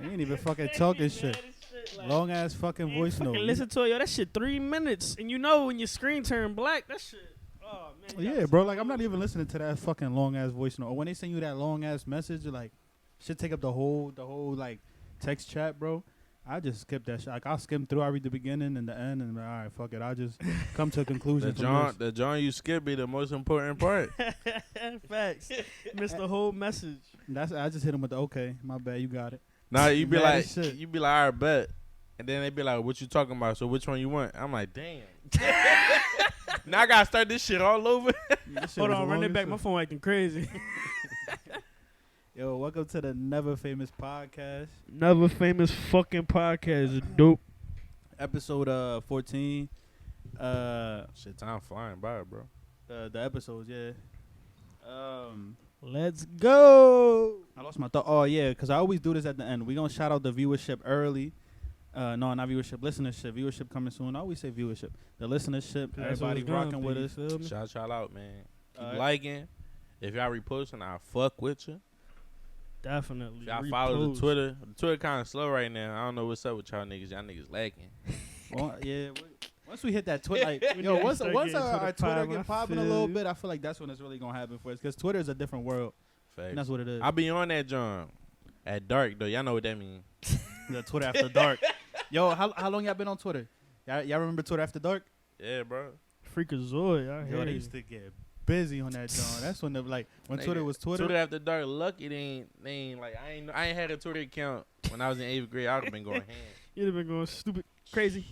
You ain't even fucking talking shit. Like, Long ass fucking voice note. Listen to it, yo. That shit 3 minutes, and you know when your screen turn black, that shit. Oh man. Yeah, bro. Like I'm not even listening to that fucking long ass voice note. Or when they send you that long ass message, you're like, shit take up the whole like text chat, bro. I just skip that shit. Like I'll skim through. I read the beginning and the end, and all right, fuck it. I'll just come to a conclusion. The John you skip be the most important part. Facts. Missed the whole message. I just hit him with the okay. My bad, you got it. Nah, you be Mad like, as shit. all right, bet. And then they be like, what you talking about? So which one you want? I'm like, damn. Now I gotta start this shit all over. Hold on, run it back. My phone acting crazy. Yo, welcome to the Never Famous Podcast. Never Famous fucking podcast. Dope. Episode 14. Shit, time flying by, bro. The episodes, yeah. Let's go. I lost my thought. Oh yeah, because I always do this at the end. We gonna shout out the viewership early. No, not viewership, listenership. Viewership coming soon. I always say viewership. The listenership, everybody rocking with us. Shout out, man. Keep liking. If y'all reposting, I'll fuck with you. Definitely. If y'all follow the Twitter kind of slow right now. I don't know what's up with y'all niggas. Y'all niggas lacking. Well, yeah. Once we hit that Twitter, like, yo, once our Twitter get popping a little bit, I feel like that's when it's really gonna happen for us. Because Twitter is a different world. Facts. And that's what it is. I be on that John at dark though. Y'all know what that means. The Twitter after dark. Yo, how long y'all been on Twitter? Y'all remember Twitter after dark? Yeah, bro. Freakazoid. I Yo, hear they you. used to get busy on that John. That's when when Twitter was Twitter. Twitter after dark. Lucky they ain't like I ain't had a Twitter account when I was in 8th grade. I'd have been going ham. You'd have been going stupid, crazy.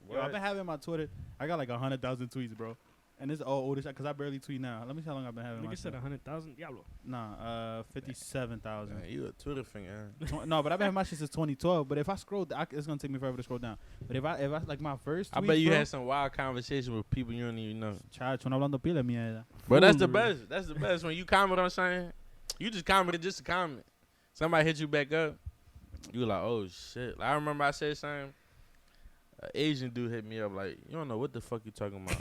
Yo, I've been having my Twitter. I got like 100,000 tweets, bro. And it's all older shit because I barely tweet now. Let me see how long I've been having my Nigga said shit. 100,000. Diablo. Nah, 57,000. Man, you a Twitter finger. No, but I've been having my shit since 2012. But if I scroll, it's gonna take me forever to scroll down. But if I like my first tweet, I bet you bro, had some wild conversation with people you don't even know. Chacho, no hablando pila mierda. But that's the best. That's the best. When you comment on something, you just commented just to comment. Somebody hit you back up. You like, oh shit. Like, I remember I said something. An Asian dude hit me up like, you don't know what the fuck you talking about.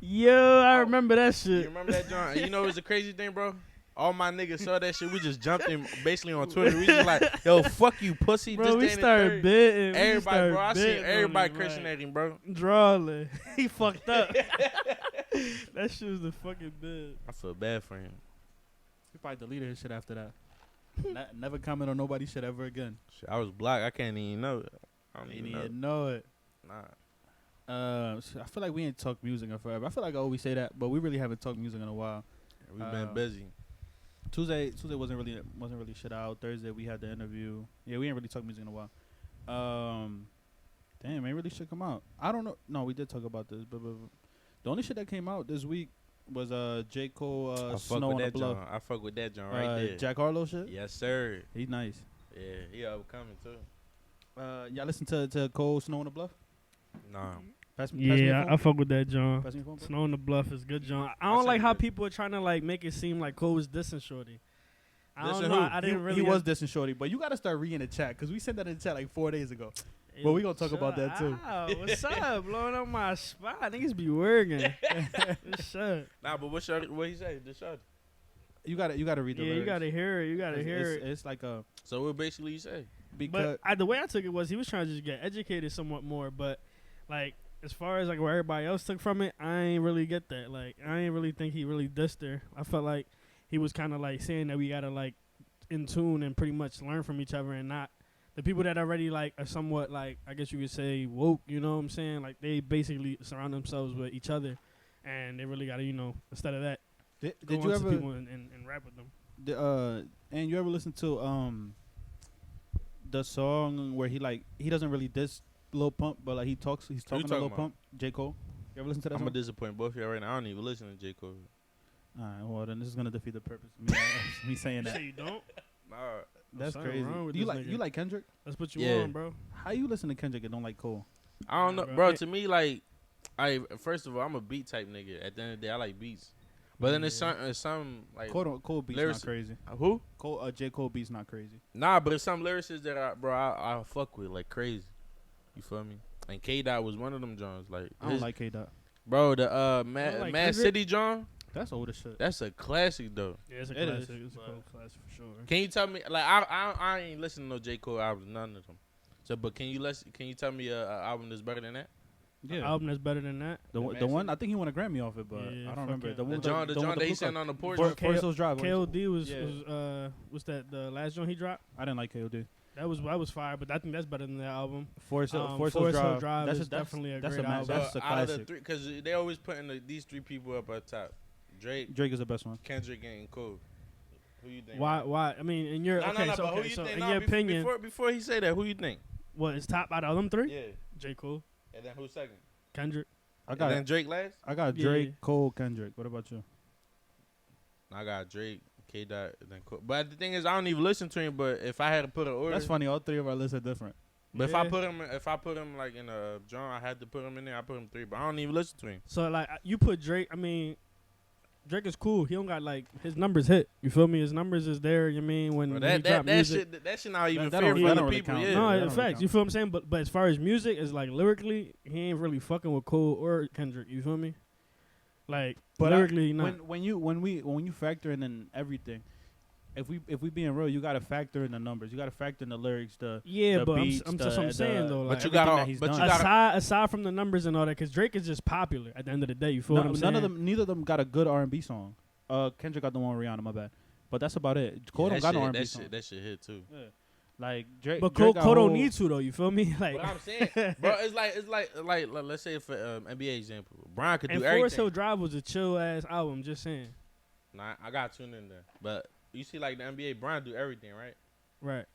Yo, I remember that shit. You remember that, John? You know, it's a crazy thing, bro. All my niggas saw that shit. We just jumped in basically on Twitter. We just like, yo, fuck you, pussy. Bro, just we started bidding. Everybody, bro. I seen everybody cursing at him, bro. Drawing. He fucked up. That shit was the fucking bid. I feel bad for him. He probably deleted his shit after that. Never comment on nobody's shit ever again. Shit, I was blocked. I can't even know it. I don't even know it. Nah. I feel like we ain't talked music in forever. I feel like I always say that, but we really haven't talked music in a while. We've been busy. Tuesday wasn't really shit out. Thursday we had the interview. Yeah, we ain't really talked music in a while. Damn, ain't really shit come out. I don't know. No, we did talk about this, but the only shit that came out this week was J. Cole Snow on the Bluff. I fuck with that John right there. Jack Harlow shit? Yes, sir. He's nice. Yeah, he upcoming too. Y'all listen to Cole Snow on the Bluff? Nah. Pass me I fuck with that, John. Pass me your phone, bro. Snow on the Bluff is good, John. I don't like how people are trying to like make it seem like Cole was dissing Shorty. I don't know. I didn't really. He was dissing Shorty, but you gotta start reading the chat because we sent that in the chat like 4 days ago. But we gonna talk about that too. What's up? Blowing up my spot. Niggas be working. What's up? Nah, but what he say? The Shorty. You gotta read the lyrics. You gotta hear it. You gotta hear it. It's like a. So what basically you say? Because the way I took it was he was trying to just get educated somewhat more, but like as far as like what everybody else took from it, I ain't really get that. Like I ain't really think he really dissed her. I felt like he was kind of like saying that we gotta like in tune and pretty much learn from each other and not the people that already like are somewhat like I guess you could say woke. You know what I'm saying? Like they basically surround themselves with each other, and they really gotta instead of that. Did you ever people and rap with them? And you ever listen to the song where he doesn't really diss Lil Pump, but like he's talking to Lil Pump, J. Cole? You ever listen to that I'm song? gonna disappoint both of y'all right now. I don't even listen to J. Cole. Alright, well then this is gonna defeat the purpose of me saying that. You say you don't? Nah. That's crazy. You like Kendrick? Let's put you on, bro. How you listen to Kendrick and don't like Cole? I don't know, bro. To me, like, first of all, I'm a beat type nigga. At the end of the day, I like beats. But then there's some like Cole beats not crazy. Who? J. Cole beats not crazy. Nah, but there's some lyricists that I fuck with like crazy. You feel me? And K Dot was one of them Johns. Like I don't like K Dot. Bro, the Mad City John. That's old as shit. That's a classic though. Yeah, it's a It classic. is, It's a but- cult classic for sure. Can you tell me like I ain't listening to no J. Cole albums, none of them. So, but can you tell me a album that's better than that? Yeah. Album that's better than that. The Mansion? one I think he won a Grammy off it, but Yeah, I don't fuck remember yeah. the The one. John, the one John with that he blue sitting car. on the porch. Forest Hills Drive. KOD was Yeah. was that the last joint he dropped? I didn't like KOD. That was fire, but I think that's better than that album. Forest Forest Hills Hill Drive. Drive That's is definitely a that's great a album. That's a out of the classic. three, because they always putting these three people up at top: Drake, Drake is the best one. Kendrick, and Cole. Who you think? Why? I mean, in your No, okay, no, so, but who okay, you so think? in No, your opinion, before he say that, who you think? what is top out of them three? Yeah, J. Cole, and then who's second? Kendrick. I And then got Drake last. Drake, Yeah. Cole, Kendrick. What about you? I got Drake, K. Dot, and then Cole. But the thing is, I don't even listen to him. But if I had to put an order, That's funny. All three of our lists are different. But Yeah. if I put him like in a genre, I had to put him in there. I put him 3, but I don't even listen to him. So like you put Drake. I mean, Drake is cool. He don't got like his numbers hit. You feel me? His numbers is there. You mean when Bro, he drop music? that shit not even that fair don't- for that other don't really people. count. Yeah. that No, don't in really facts. count. You feel what I'm saying? But as far as music, it's like lyrically, he ain't really fucking with Cole or Kendrick. You feel me? Like But lyrically, he not. when you factor in everything, if we being real, you gotta factor in the numbers. You gotta factor in the lyrics. Yeah, the but beats, that's what I'm saying though. But Like, you everything got that he's done. aside from the numbers and all that, because Drake is just popular at the end of the day. You feel what I'm saying? None of them, neither of them got a good R&B song. Kendrick got the one with Rihanna. My bad. But that's about it. Cole don't got no R&B song. That shit hit too. Yeah. Like Drake, But Drake Cole got don't whole- need to though. You feel me? Like What I'm saying, bro, it's like let's say for NBA example, Brian could and do Forest Hill everything. Drive was a chill ass album. Just saying. Nah, I got tuned in there, but you see, like the NBA, Brian do everything, right? Right.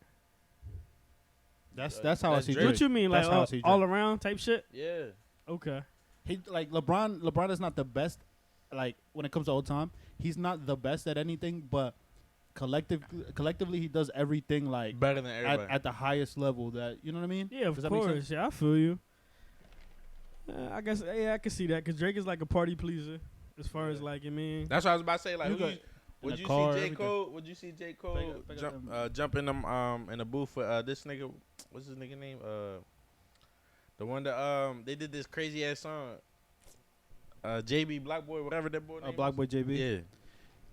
That's how I That's see Drake. Drake. What you mean, That's like how I see all Drake. around type shit? Yeah. Okay. He like LeBron is not the best. Like when it comes to all time, he's not the best at anything. But collectively, he does everything like Better than everybody. at the highest level. That you know what I mean? Yeah, of Does that make sense? course. Yeah, I feel you. I guess I can see that because Drake is like a party pleaser as far as like I mean. That's what I was about to say. Like, You who got- you, in would the you car, see J. everything. Cole? Would you see J. Cole Pick up them- jump in in the booth for this nigga? What's his nigga name? The one that they did this crazy ass song. JB Black Boy, whatever that boy name. Black Boy JB. Yeah.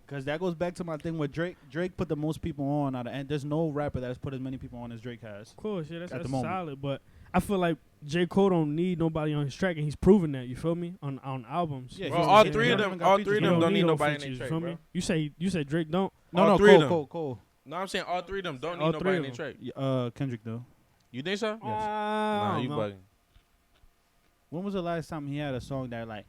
Because that goes back to my thing with Drake. Drake put the most people on out of, and there's no rapper that has put as many people on as Drake has. Of course, yeah, At that's the moment. solid. But I feel like J. Cole don't need nobody on his track, and he's proven that. You feel me? On albums. Yeah, Bro, he's- all he three of don't even them, got all features. three of He them don't don't need no nobody in features, their you track, feel bro. me? You say Drake don't. No, all no, three of Cole. No, I'm saying all three of them don't need All nobody three in of their them. track. Kendrick though. You think so? Yes. Nah, you no. bugging. When was the last time he had a song that like,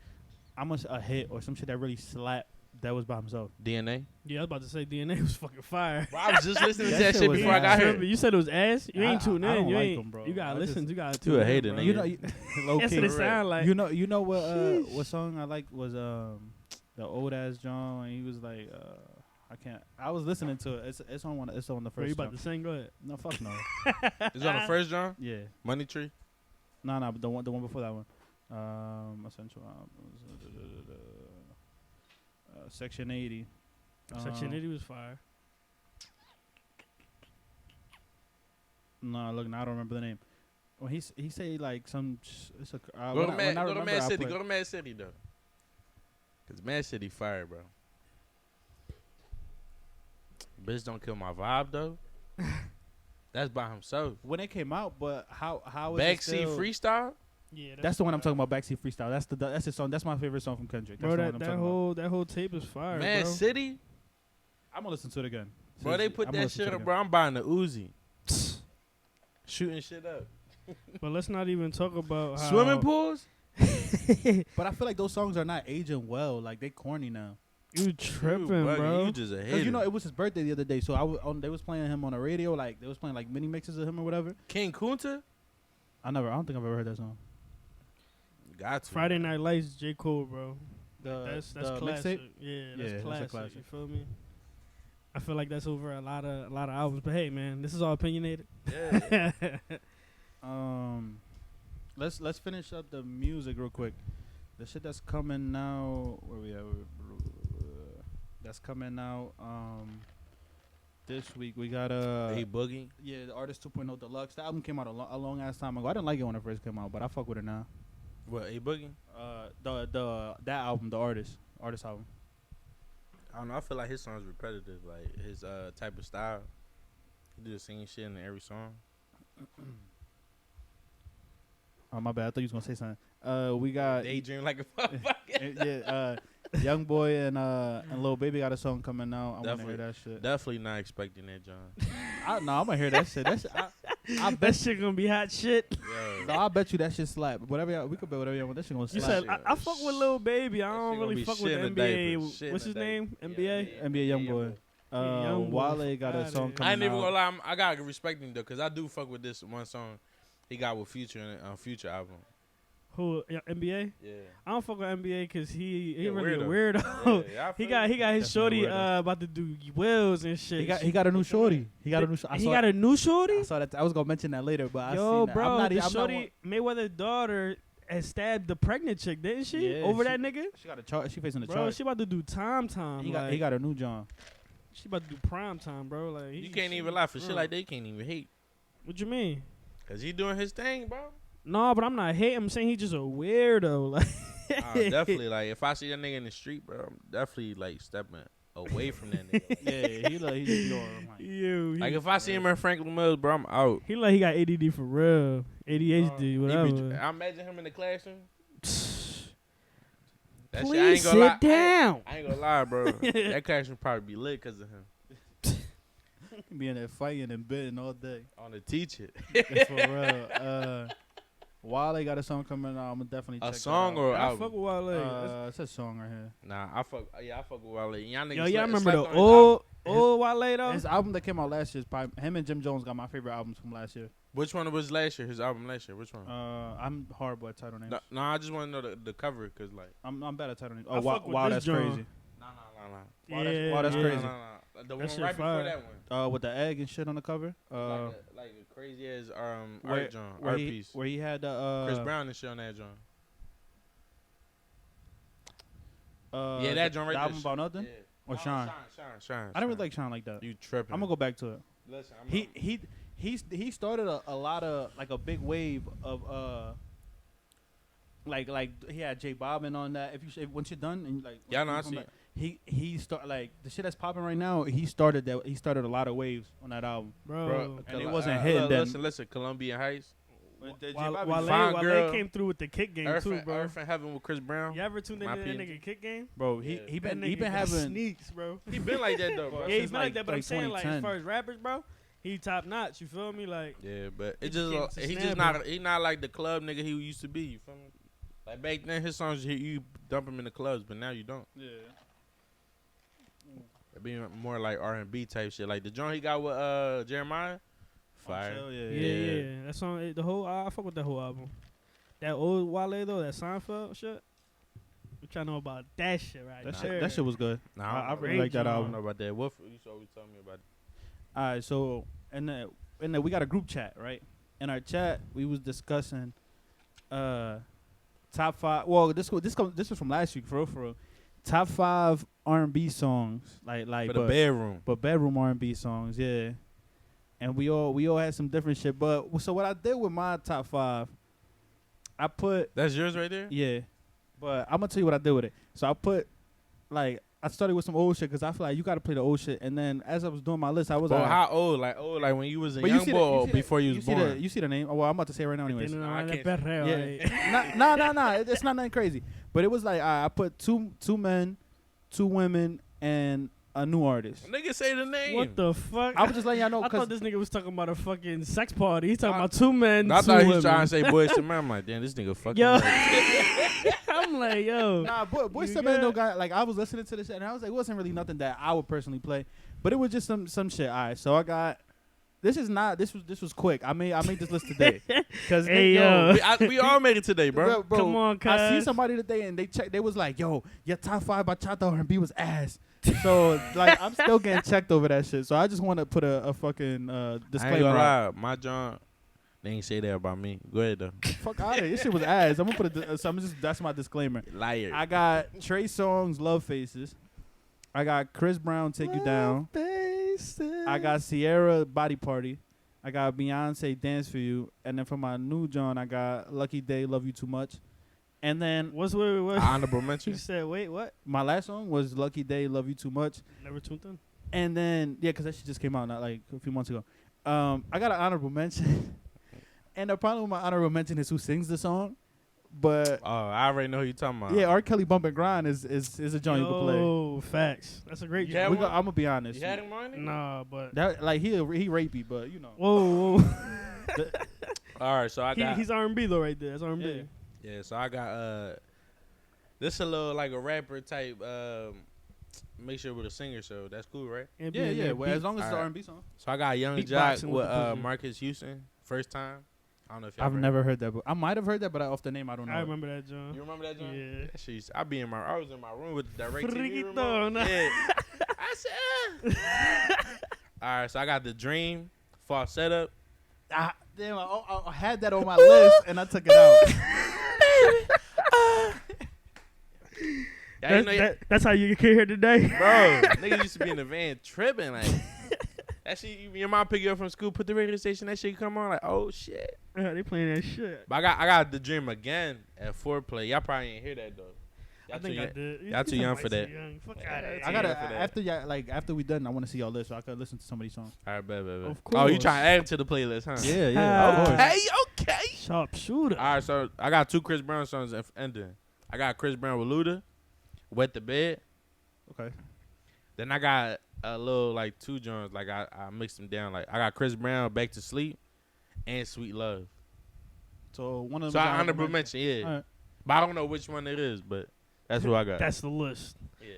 almost a hit or some shit that really slapped that was by himself? DNA. Yeah, I was about to say DNA was fucking fire. Bro, I was just listening to That that shit shit was before I got fire. here. You said it was ass. You ain't I tuned don't in. You like ain't. him, bro. You gotta I listen. just- You gotta You a tune in, hater, bro. nigga. You know, low That's key. what it sound like. You know what song I like was the old ass John. He was like I was listening to it. It's on the Bro, you first. about John. to sing? Go ahead. No, fuck no. Is on the first John? Yeah. Money Tree. No, but the one before that one. Essential Section 80. Section 80 was fire. No, look, now I don't remember the name. When he say like some, it's a. Go to when Mad I remember, City. I'll play. Go to Mad City though. Cause Mad City fire, bro. Bitch don't kill my vibe though. That's by himself. When it came out, but how is it Backseat still, freestyle. Yeah, That's the one I'm talking about. Backseat freestyle. That's the song. That's my favorite song from Kendrick. That's Bro, the one I'm that talking about. that whole tape is fire, Mad bro. City. I'm gonna listen to it again. Bro, they Seriously, put I'ma that listen to shit it up, again. bro. I'm buying the Uzi. Shooting shit up. But let's not even talk about how Swimming pools? But I feel like those songs are not aging well. Like they corny now. You tripping, You bugging. bro? You just a Cause hater. you know it was his birthday the other day, so they was playing him on the radio. Like they was playing like mini mixes of him or whatever. King Kunta? I don't think I've ever heard that song. Got to. Friday Night Lights, J. Cole, bro. That's the classic. mixtape? Yeah, Yeah, that's that's a classic. classic. You feel me? I feel like that's over a lot of albums. But hey, man, this is all opinionated. Yeah. Let's finish up the music real quick. The shit that's coming now. Where we at? That's coming out. This week we got Hey, Boogie. yeah, the Artist 2.0 Deluxe. The album came out a long ass time ago. I didn't like it when it first came out, but I fuck with it now. What, A Boogie? That album, the Artist album. I don't know. I feel like his songs repetitive, like his type of style. He do the same shit in every song. Oh my bad. I thought you was gonna say something. We got Daydream like a motherfucker. yeah. Young Boy and Lil Baby got a song coming out. I want to Definitely. hear that shit. Definitely not expecting that, John. I'm gonna hear that shit. That shit. I That bet. shit gonna be hot shit. Yo, No, I bet you that shit slap. Whatever y'all, we could bet whatever y'all want. That shit gonna You slap. said I fuck with Lil Baby. I That don't shit gonna really be fuck shit with in the a NBA. diaper. Shit What's in his a name? diaper. NBA. NBA Young Boy. Young Boy. Wale got a song Outta coming I ain't even out. gonna lie. I gotta respect him though, cause I do fuck with this one song he got with Future on Future album. Who? NBA. Yeah. I don't fuck with NBA because he Yeah, really a weirdo. weirdo. Yeah, I He feel got you. his Definitely shorty weirdo. about to do wheels and shit. He got a new shorty. He got a new. He got a new shorty. I saw that. I was gonna mention that later, but I Yo, seen that. bro, I'm not, the I'm not shorty Mayweather's daughter has stabbed the pregnant chick, didn't she? Yeah, Over she- that nigga. She got a chart. She facing the Bro, chart. she about to do time. He got a new John. She about to do prime time, bro. Like You can't even lie for shit like that. You can't even hate, What you mean? cause he doing his thing, bro. No, but I'm not hating. I'm saying he just a weirdo. Like Definitely, like if I see that nigga in the street, bro, I'm definitely like stepping away from that nigga. Like, Yeah, he just be on. Yo, like if I see him in Franklin Mills, bro, I'm out. he like he got ADD for real, ADHD, He whatever. I imagine him in the classroom. That shit, I Please ain't gonna lie. sit down. I ain't gonna lie, bro. That classroom probably be lit because of him. Be in there fighting and bidding all day. On the teacher. That's for real. Wale got a song coming out. I'm gonna definitely check A song that or I album? fuck with Wale. it's a song right here. Nah, I fuck with Wale. Y'all niggas Yo, y'all remember slept the on his album. old Wale though? His album that came out last year is probably him and Jim Jones got my favorite albums from last year. Which one was last year? His album last year. Which one? I'm horrible at title names. No, I just want to know the cover, cause like. I'm bad at title names. I Oh, fuck with wow, this that's joint. crazy. Nah. Wow, that's crazy. The one shit right fire. before that one. With the egg and shit on the cover. Like a crazy as where- art John, where art he, piece. where he had Chris Brown and shit on that John. Yeah, that the, joint right the there. album about nothing. Yeah. Or Shine. Shine. I don't really like Shine like that. You tripping? I'm gonna go back to it. Listen, He started a lot of like a big wave of like he had J Bobbin on that. Once you're done and like Yeah, no, when I you come see. back, he start like the shit that's popping right now. He started a lot of waves on that album. Bro. And it wasn't hitting then. Listen, Colombian Heights. Wale girl. came through with the kick game Earth too, and, bro. Earth and Heaven with Chris Brown. You ever tuned My into that opinion. nigga kick game? Bro, Yeah. he That been nigga got having sneaks, bro. He been like that though, bro. Yeah, he's since been like that, but I'm like saying like as 2010. far as rappers, bro, he top notch. You feel me? Like Yeah, but He it became just to he snap just not he not like the club nigga he used to be. You feel me? Like back then, his songs you dump him in the clubs, but now you don't. yeah. It be more like R&B type shit. Like the joint he got with Jeremiah, fire. Chill, yeah, Yeah. yeah. That song, the whole I fuck with that whole album. That old Wale though, that Seinfeld shit. What y'all know about that shit right That there? shit that shit was good. Nah, I really Great like that joint. I don't album. know about that. What you always tell me about? All right, so and then we got a group chat, right? In our chat, we was discussing top 5. Well, this was from last week, for real. Top 5 R&B songs, like For the bedroom. but bedroom R&B songs, yeah. And we all had some different shit. But so what I did with my top 5, I put That's yours right there. yeah, but I'm gonna tell you what I did with it. So I put like I started with some old shit because I feel like you got to play the old shit. And then as I was doing my list, I was But like, how old? Like when you was a but young boy or before you was see born? you see the name? Oh, well, I'm about to say it right now, anyways. No, I can't- Yeah, no. It's not nothing crazy. But it was like I put two men, 2 women, and a new artist. Nigga say the name. What the fuck? I was just letting y'all know I because thought this nigga was talking about a fucking sex party. He's talking about 2 men, I 2 thought he women. was trying to say boys to men. I'm like, damn, this nigga fucking. Yo. up. I'm like, yo. nah, boy, You some man good? no guy. Like I was listening to this shit and I was like, it wasn't really nothing that I would personally play, but it was just some shit. All right, so I got. This was quick. I made this list today because Hey, yo. we all made it today, bro. Come on, I see cuz. somebody today and they was like, yo, your top 5 bachata R&B was ass. So like I'm still getting checked over that shit. So I just want to put a fucking I ain't disclaimer. gonna out. lie, my John, they ain't say that about me. Go ahead though. Fuck out of here. This shit was ass. I'm gonna put so I'm just that's my disclaimer. Liar. I got Trey Songz, Love Faces. I got Chris Brown, Take You Down. I got Sierra, Body Party. I got Beyonce, Dance for You. And then for my new John, I got Lucky Day, Love You Too Much. And then What's what? Honorable You mention. said wait, what? my last song was Lucky Day, Love You Too Much. Never tuned in. And then, yeah, because that shit just came out not like a few months ago. I got an honorable mention. And the problem with my honorable mention is who sings the song. But Oh, I already know who you talking about. yeah, R. Kelly Bump and Grind is a joint you can play. Oh, facts. That's a great You joint. had I'm one? gonna be honest. You had him on it? Nah, but That like he rapey, but you know. whoa. All right, so I got. He's R&B though, right there. That's R&B. Yeah. Yeah, so I got this a little like a rapper type mixture with a singer, so that's cool, right? And Yeah, being yeah. there, Well, as long as it's Alright. R&B song. So I got Young Beatboxing Jock with with the pussy. Marcus Houston, first time. I don't know if y'all I've ever never heard that, but I might have heard that, but off the name I don't know. I remember that, John. You remember that, John? Yeah. That shit, I was in my room with the direct TV Freaky remote. thong. Yeah. I said. All right, so I got the Dream falsetto. Damn, I had that on my list and I took it out. Yeah, you know, That's how you get here today. bro, niggas used to be in the van tripping like. That shit, your mom pick you up from school, put the radio station, that shit come on, like, oh shit. They playing that shit. But I got the Dream again at Foreplay. Y'all probably ain't hear that though. I think I did. Y'all too young for that. Fuck Yeah, out of that's I here. gotta for that. after we done, I want to see y'all list so I could listen to some of these songs. All right, bet. Of Oh, you course. trying to add it to the playlist, huh? Ah. Okay, okay. Sharpshooter. All right, so I got 2 Chris Brown songs ending. I got Chris Brown with Luda, Wet the Bed. Okay. Then I got a little like 2 joints, like I mixed them down. Like I got Chris Brown, Back to Sleep, and Sweet Love. So one of So them. I honorable mention, yeah. Alright. But I don't know which one it is, but that's what I got. That's the list. Yeah.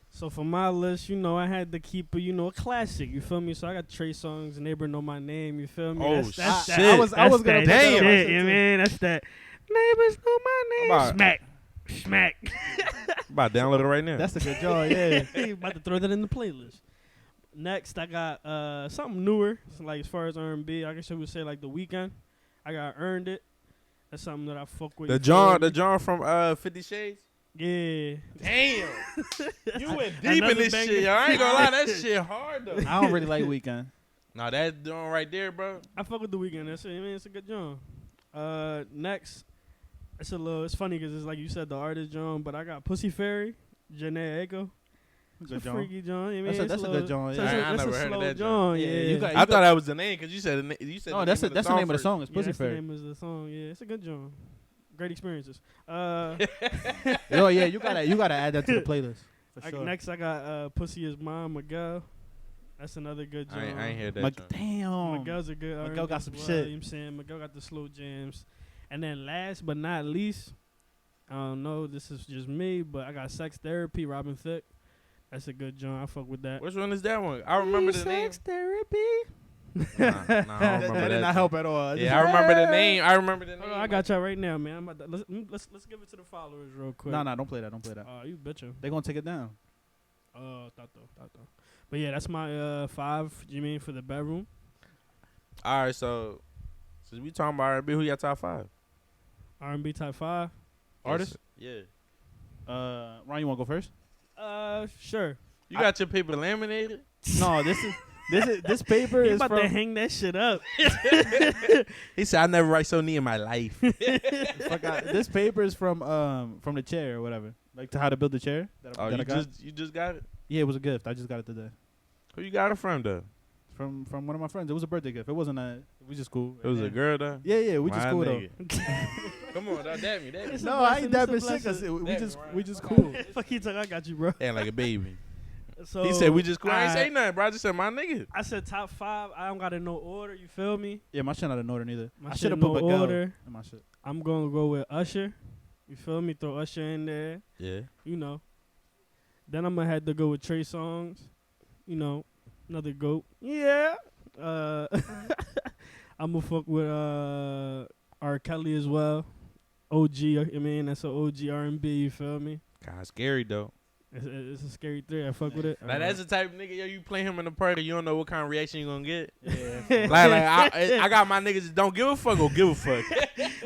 So for my list, I had to keep a classic. You feel me? So I got Trey Songz, Neighbor Know My Name. You feel me? Oh, that's shit. That, I was that's gonna that put that on my shit, shit, yeah, too. man. That's that. Neighbors know my name. About- Smack. I'm about to download it right now. That's a good job, yeah. Hey, about to throw that in the playlist. Next, I got something newer. So like as far as R&B, I guess I would say like The Weeknd. I got Earned It. That's something that I fuck with. the you feel me? John from 50 Shades. Yeah. Damn, you went deep in Another this banger. shit. Yo. I ain't gonna lie, that shit hard though. I don't really like Weeknd. Nah, that joint right there, bro. I fuck with The Weeknd. That's it. I mean, it's a good joint. Next, it's funny because it's like you said, the artist John, but I got Pussy Fairy, Janae Echo. It's a Good job. freaky John. I mean, That's a good joint, yeah. I never heard of that John. joint. Yeah, Yeah, you got- I thought that was the name because you said No, that's the name of the first. song. It's Yeah, Pussy that's the Fairy. name of the song. Yeah, it's a good joint. Great experiences. Oh yeah, you gotta add that to the playlist for sure. Next, I got Pussy Is Mine, Miguel. That's another good joint. I ain't hear that. joint. Damn. Miguel's a good Miguel R&B got as some well, shit. You know what I'm saying? Miguel got the slow jams. And then last but not least, I don't know, this is just me, but I got Sex Therapy, Robin Thicke. That's a good joint. I fuck with that. Which one is that one? I remember the name. Sex Therapy. Nah, I don't That remember did not that. help at all. Yeah, I remember the name. I remember the name. Hold on, I got y'all right now, man. I'm about to, let's give it to the followers real quick. No, don't play that. Don't play that. You bitcha. They gonna take it down. Thought though. But yeah, that's my 5. You mean for the bedroom? All right, so since we talking about R&B, who got top 5? R&B type 5. Artist? Yeah. Ron, you wanna go first? Sure. You got your paper laminated? No, this paper You is about to from. hang that shit up. He said, I never write so near in my life. This paper is from the chair or whatever. Like to how to build the chair. That Oh, I you got. just got it? Yeah, it was a gift. I just got it today Who you got it from, though? from one of my friends. It was a birthday gift. It wasn't a. We just cool. It was a girl, though? Yeah, we just My cool nigga. though. Come on, dog, dab me. It's a No, I blessing, ain't that it's a been sick. blessing. We just cool. Fuck you talking, I got you, bro. Acting like a baby. So He said, we just cool. I ain't say alright. nothing, bro. I just said, my nigga. I said top 5. I don't got in no order. You feel me? Yeah, my shit not in order neither. My I shit should have no put Miguel order. in my shit. I'm gonna go with Usher. You feel me? Throw Usher in there. Yeah. You know. Then I'm gonna have to go with Trey Songz. You know, another goat. Yeah. I'm gonna fuck with R. Kelly as well. OG. I mean, that's an OG R&B. You feel me? God, scary, though. It's a scary thing. I fuck with it. Now, that's the type of nigga, yo, you play him in the party, you don't know what kind of reaction you gonna get. Yeah. I got my niggas that don't give a fuck or give a fuck.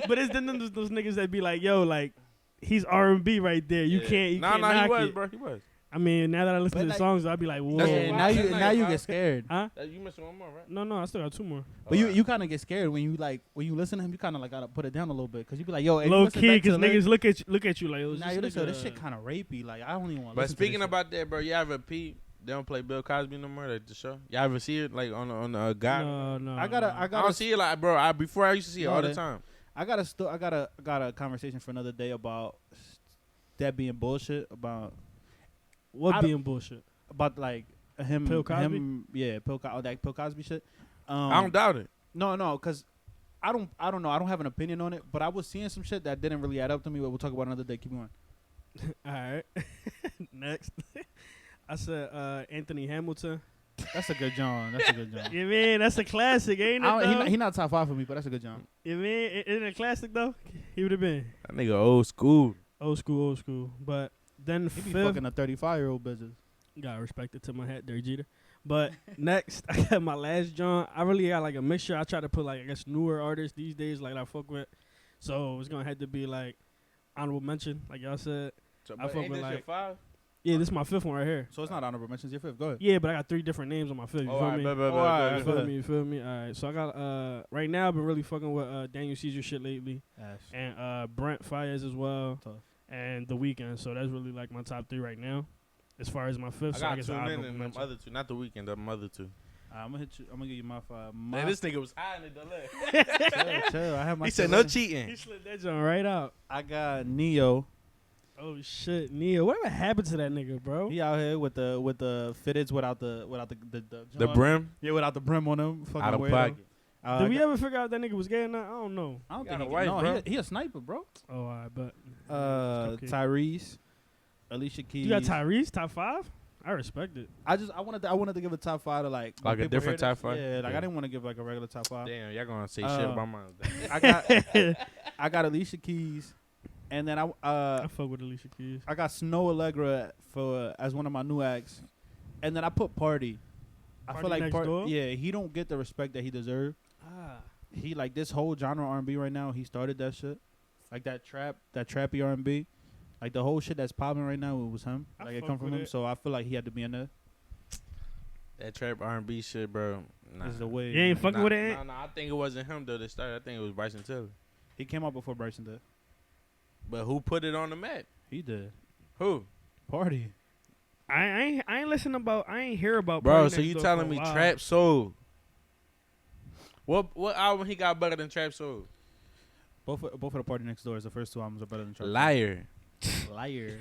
But it's then those niggas that be like, yo, like he's R&B right there. You can't. You can't Nah, he knock was, it. bro. He was. I mean, now that I listen But to the like- songs, I'll be like, whoa. That's Yeah, a now lot. you That's now like you five. get scared. Huh? You missing one more, right? No, I still got 2 more. But you Alright. kind of get scared when you listen to him. You kind of like gotta put it down a little bit because you be like, yo, hey, you Low listen key, back to because the lyrics, niggas look at you like, Nah, you listen to this shit kind of rapey. Like I don't even want. But speaking about that, bro, you ever peep? They don't play Bill Cosby no more. Like the show. You ever see it like on the guy? No. I gotta. I don't see it like, bro. Before I used to see it No, all the they- time. I got a conversation for another day about that being bullshit about What I being bullshit? like him Bill Cosby? that Bill Cosby shit. I don't doubt it. No, because I don't know. I don't have an opinion on it, but I was seeing some shit that didn't really add up to me. But we'll talk about another day. Keep going. All right. Next. I said Anthony Hamilton. That's a good John. That's a good John. Yeah, man, that's a classic, ain't it? Though? He not top 5 for me, but that's a good John. Yeah, man, isn't it a classic though? He would have been That nigga old school. old school. But then He be fifth, fucking a 35-year-old bitches. got respected to my hat, Derek Jeter. But next, I got my last John. I really got like a mixture. I try to put like I guess newer artists these days, like I fuck with. So it's gonna have to be like honorable mention, like y'all said. So, I but fuck ain't with, this your like- 5? Yeah, this is my fifth one right here. So it's not honorable mentions. Your fifth. Go ahead. Yeah, but I got 3 different names on my fifth. You Oh, feel alright, me? bet, alright, You bet. go feel ahead. me? You feel me? All right. So I got right now. I've been really fucking with Daniel Caesar shit lately, and Brent Fayez as well, Tough. and The Weeknd. So that's really like my top 3 right now, as far as my fifth. I So I got guess 2 honorable men and them mention. other 2, not the weekend, them other 2. I'm gonna hit you. I'm gonna give you my 5. Man, this nigga was high in the delay. chill. I have my. He said shit no ready. cheating. He slid that joint right out. I got Neo. Oh shit, Neo. Whatever happened to that nigga, bro? He out here with the fitteds without the The brim Yeah, without the brim on him. Fucking out of weirdo. pocket. Did we ever figure out that nigga was gay or not? I don't know. I don't He got think a wife, no, bro. he a sniper, bro. Oh, I bet. Okay. Tyrese, Alicia Keys. You got Tyrese top 5? I respect it. I wanted to give a top 5 to like when Like a people different hear top this. 5? Yeah, like Yeah. I didn't want to give like a regular top 5. Damn, y'all gonna say shit Uh, about mine. I got Alicia Keys, and then I fuck with Alicia Keys. I got Snow Allegra for as one of my new acts, and then I put Party. I Party feel like Next Door? yeah, he don't get the respect that he deserves. Ah. He like this whole genre R&B right now. He started that shit, like that trappy R&B, like the whole shit that's popping right now. It was him. I Like it fuck come from with him. it. So I feel like he had to be in there. That trap R&B shit, bro. Nah. This is the way. You ain't fucking with it? Nah, I think it wasn't him though that started. I think it was Bryson Tiller. He came out before Bryson did. But who put it on the map? He did. Who? Party. I ain't listen about. I ain't hear about. Bro, Party so Next you Door telling for a me while. Trap Soul? What album he got better than Trap Soul? Both of the Party Next Door is the first 2 albums are better than Trap. Liar. Liar.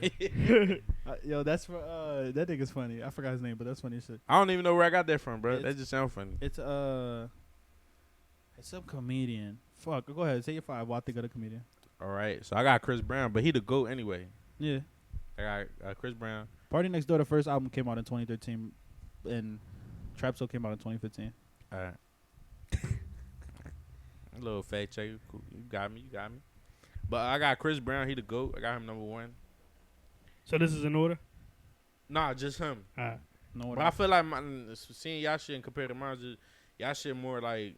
Yo, that's for that nigga's funny. I forgot his name, but that's funny as shit. I don't even know where I got that from, bro. It's- That just sound funny. It's some comedian. Fuck, go ahead. Say your 5 while I think of the comedian. All right, so I got Chris Brown, but he the GOAT anyway. Yeah. I got Chris Brown. Party Next Door, the first album came out in 2013, and Trap Soul came out in 2015. All right. A little fact check. Cool. You got me. But I got Chris Brown. He the GOAT. I got him number 1. So this is in order. Nah, just him. Alright. No But I feel like seeing y'all shit and compared to mine, just y'all shit more like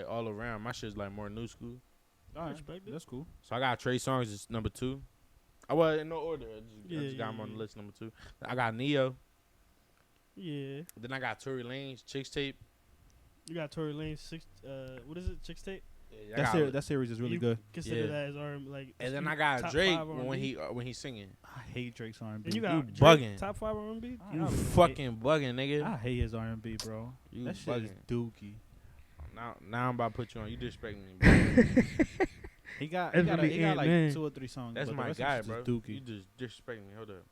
all around. My shit's like more new school. All right, Respect it. that's cool. So I got Trey Songz is number 2. I was in no order. I just Yeah, got him on yeah. the list number 2. I got Neo. Yeah. Then I got Tory Lanez, Chicks Tape. You got Tory Lanez 6. What is it? Chicks Tape. Yeah, I got- That series is really You good. Consider Yeah. that as R&B, like. And then you I got top Drake 5 when R&B? he singing. I hate Drake's R&B. And you got you Drake, bugging. top 5 R&B. You I fucking bugging, nigga. I hate his R&B, bro. You That shit bugging. is dookie. Now I'm about to put you on. You disrespecting me, bro. He got That's really like man. 2 or 3 songs. That's but the my rest of guy, it's bro. just You Dookie. just disrespecting me. Hold up.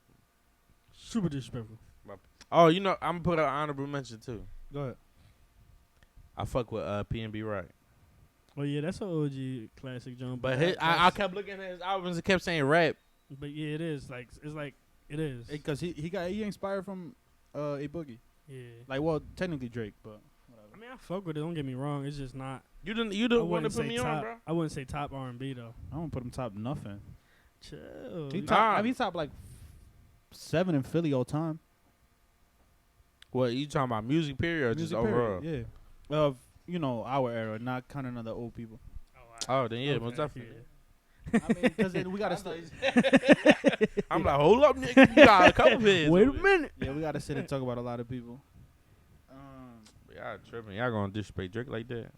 Super disrespectful. Oh, you know, I'm gonna put an honorable mention too. Go ahead. I fuck with PNB Rock. Oh yeah, that's an OG classic, John. But I kept looking at his albums and kept saying rap. But yeah, it is like it's like it is. Because he inspired from A Boogie. Yeah. Like, well, technically Drake, but I whatever. mean, I fuck with it. Don't get me wrong. It's just not. You didn't I want to wouldn't put say me top. on, bro. I wouldn't say top R&B though. I don't put him top nothing. Chill. He You- top, Nah. I mean, he top like 7 in Philly all time. What you talking about? Music period or just Music overall? period, yeah. Of our era, not counting other old people. Oh, then yeah, Okay, most definitely. I mean, because we gotta. I'm like, hold up, nigga. You got a couple heads. Wait a over there. minute. Yeah, we gotta sit and talk about a lot of people. Y'all tripping. Y'all gonna disrespect Drake like that?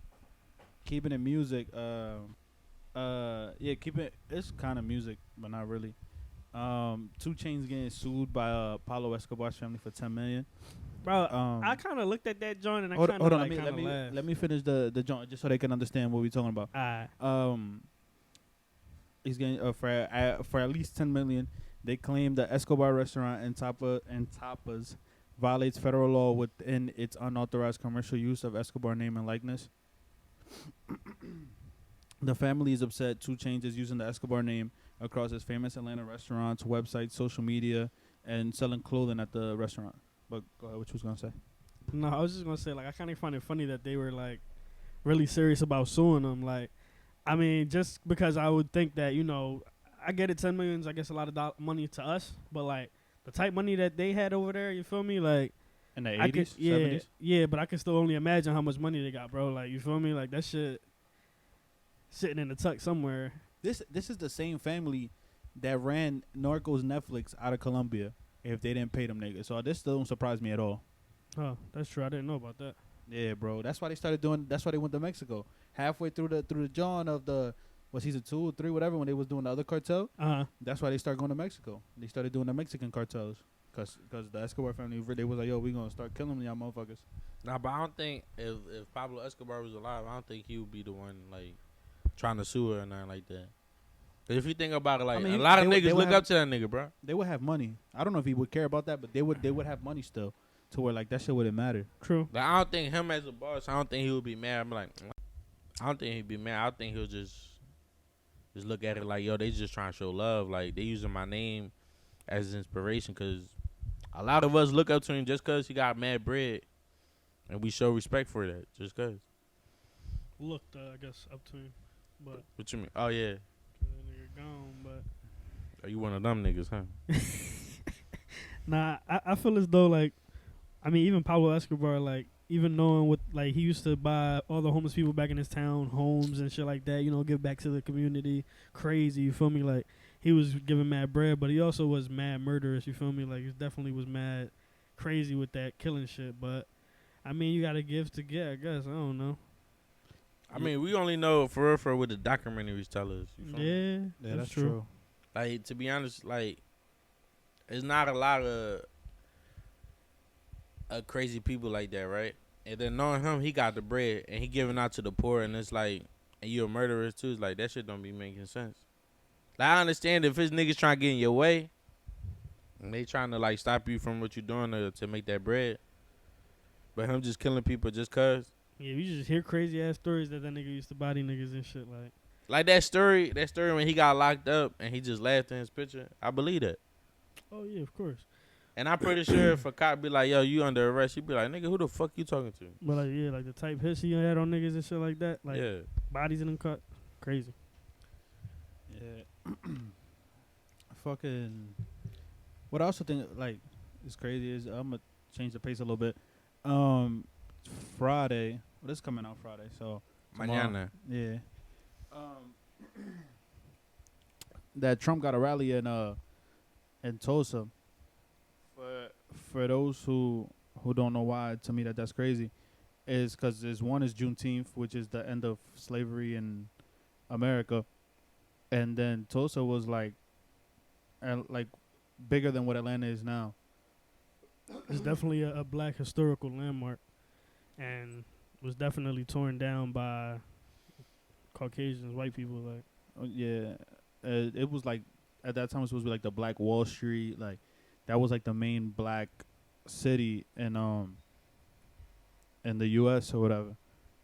Keeping it music. Yeah, keep it. It's kind of music, but not really. 2 Chainz getting sued by Pablo Escobar's family for $10 million. Bro, Um, I kind of looked at that joint and I hold, kind hold of on, like, laughed. let me finish the joint just so they can understand what we're talking about. He's getting for at least $10 million. They claim the Escobar restaurant and Tapas violates federal law within its unauthorized commercial use of Escobar name and likeness. The family is upset 2 Chainz is using the Escobar name across its famous Atlanta restaurants, websites, social media, and selling clothing at the restaurant. But go ahead, what you was gonna say? No, I was just gonna say, like, I kind of find it funny that they were like really serious about suing them. Like, I mean, just because I would think that, you know, I get it, 10 million is, I guess, a lot of money to us, but like the type money that they had over there, you feel me? Like In the I could, 80s, yeah, 70s? yeah, but I can still only imagine how much money they got, bro. Like, you feel me? Like that shit sitting in the tuck somewhere. This is the same family that ran Narcos Netflix out of Colombia if they didn't pay them niggas. So this still don't surprise me at all. Oh, that's true. I didn't know about that. Yeah, bro. That's why they started doing. That's why they went to Mexico. Halfway through the John of the season 2 or 3, whatever, when they was doing the other cartel. That's why they started going to Mexico. They started doing the Mexican cartels because the Escobar family, they was like, yo, we gonna start killing y'all motherfuckers. Nah, but I don't think if Pablo Escobar was alive, I don't think he would be the one like trying to sue her or nothing like that. 'Cause if you think about it, like I mean, a lot of they niggas would look have- up to that nigga, bro. They would have money. I don't know if he would care about that, but they would have money still to where like that shit wouldn't matter. True. Like I don't think him as a boss. I don't think he would be mad. I'm like, I don't think he'd be mad. I think he'll just look at it like, yo, they just trying to show love. Like they using my name as inspiration because a lot of us look up to him just because he got mad bread, and we show respect for that just because. Looked, I guess, up to him, but What you mean? Oh yeah, that nigga gone. But are you one of them niggas, huh? nah, I feel as though, like, I mean, even Pablo Escobar, like, even knowing what, like, he used to buy all the homeless people back in his town homes and shit like that, you know, give back to the community. Crazy, you feel me? Like, he was giving mad bread, but he also was mad murderous, you feel me? Like, he definitely was mad crazy with that killing shit. But, I mean, you gotta give to get, I guess. I don't know. I mean, we only know for real what the documentaries tell us. You feel me? Yeah, that's true. Like, to be honest, like, it's not a lot of crazy people like that, right? And then knowing him, he got the bread, and he giving out to the poor, and it's like, and you a murderer too. It's like, that shit don't be making sense. Like, I understand if his niggas trying to get in your way, and they trying to, like, stop you from what you doing to make that bread, but him just killing people just cause. Yeah, we just hear crazy ass stories that nigga used to body niggas and shit. Like that story when he got locked up and he just laughed in his picture. I believe that. Oh yeah, of course. And I'm pretty sure if a cop be like, yo, you under arrest, he'd be like, nigga, who the fuck you talking to? But like, yeah, like the type hits he had on niggas and shit like that, like Yeah. bodies in them cut, crazy. Yeah. Fucking. What I also think like is crazy is I'm gonna change the pace a little bit. Friday. Well, this is coming out Friday, so tomorrow. Mañana. Yeah. That Trump got a rally in Tulsa. For those who don't know why, to me that's crazy, is because one is Juneteenth, which is the end of slavery in America, and then Tulsa was like bigger than what Atlanta is now. It's definitely a black historical landmark, and was definitely torn down by Caucasians, white people. Like, Yeah, it was like at that time it was supposed to be like the Black Wall Street, like that was like the main black city in the U.S. or whatever.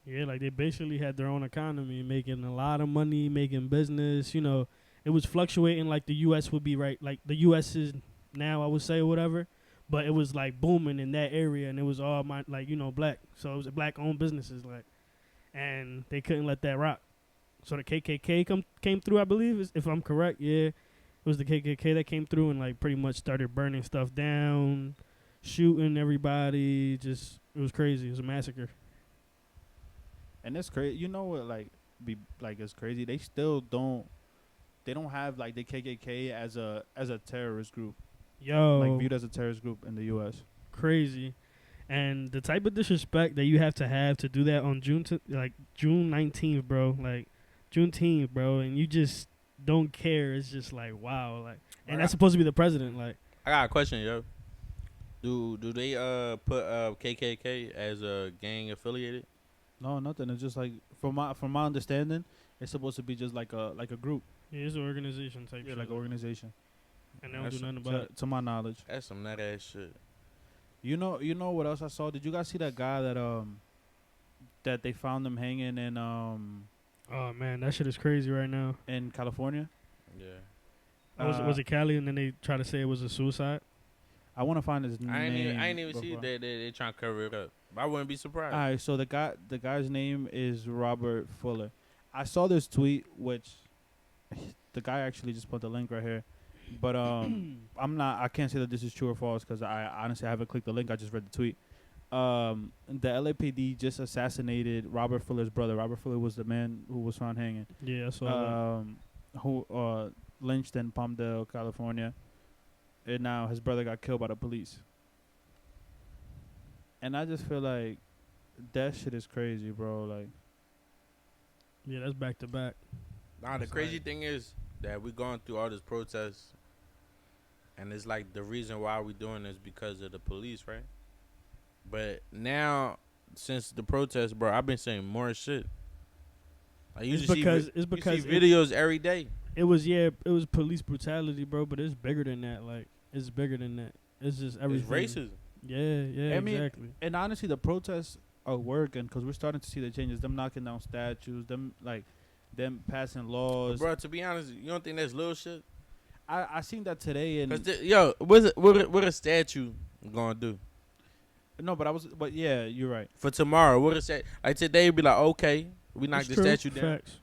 yeah, like they basically had their own economy, making a lot of money, making business. You know, it was fluctuating. Like the U.S. would be like the U.S. is now, I would say, or whatever. But it was like booming in that area, and it was all black. So it was black-owned businesses, like, and they couldn't let that rock. So the KKK came through, I believe, if I'm correct. Yeah, it was the KKK that came through and like pretty much started burning stuff down, shooting everybody. Just it was crazy. It was a massacre. And it's crazy. You know what? Like, it's crazy. They still don't they don't have like the KKK as a terrorist group, Yo, like viewed as a terrorist group in the U.S. crazy. And the type of disrespect that you have to do that on June 19th, bro, like Juneteenth, bro, and you just don't care. It's just like wow, like, and that's supposed to be the president, like. I got a question, yo. Do they put KKK as a gang affiliated? No, nothing. It's just like from my understanding, it's supposed to be just like a group, Yeah, it's an organization type shit. like an organization. And they don't do That's nothing about it. To my knowledge. That's some nut ass shit. You know what else I saw? Did you guys see that guy that they found him hanging in Oh, man, that shit is crazy right now. in California? Yeah. Was it Cali, and then they try to say it was a suicide? I want to find his I name. ain't even see before. that they trying to cover it up. But I wouldn't be surprised. All right, so the guy's name is Robert Fuller. I saw this tweet, which the guy actually just put the link right here, but I can't say that this is true or false because I honestly haven't clicked the link. I just read the tweet. The LAPD just assassinated Robert Fuller's brother. Robert Fuller was the man who was found hanging. Yeah, I saw Who lynched in Palmdale, California, and now his brother got killed by the police. And I just feel like that shit is crazy, bro. Like, that. Yeah, that's back to back. Nah, the It's crazy like- thing is that we're going through all this protests, and it's like the reason why we're doing this because of the police, right? But now, since the protests, bro, I've been saying more shit. Like you It's just because see, it's because you see videos every day. it was police brutality, bro. But it's bigger than that. Like it's bigger than that. It's just everything. It's racism. Yeah, I mean, exactly. and honestly, the protests are working because we're starting to see the changes. Them knocking down statues, them passing But laws. bro, to be honest, you don't think that's little shit? I seen that today, and Yo, what a statue gonna do no, but yeah, you're right. for tomorrow? What a stat? Like today, be like, okay, we knocked the It's true. statue down, Facts.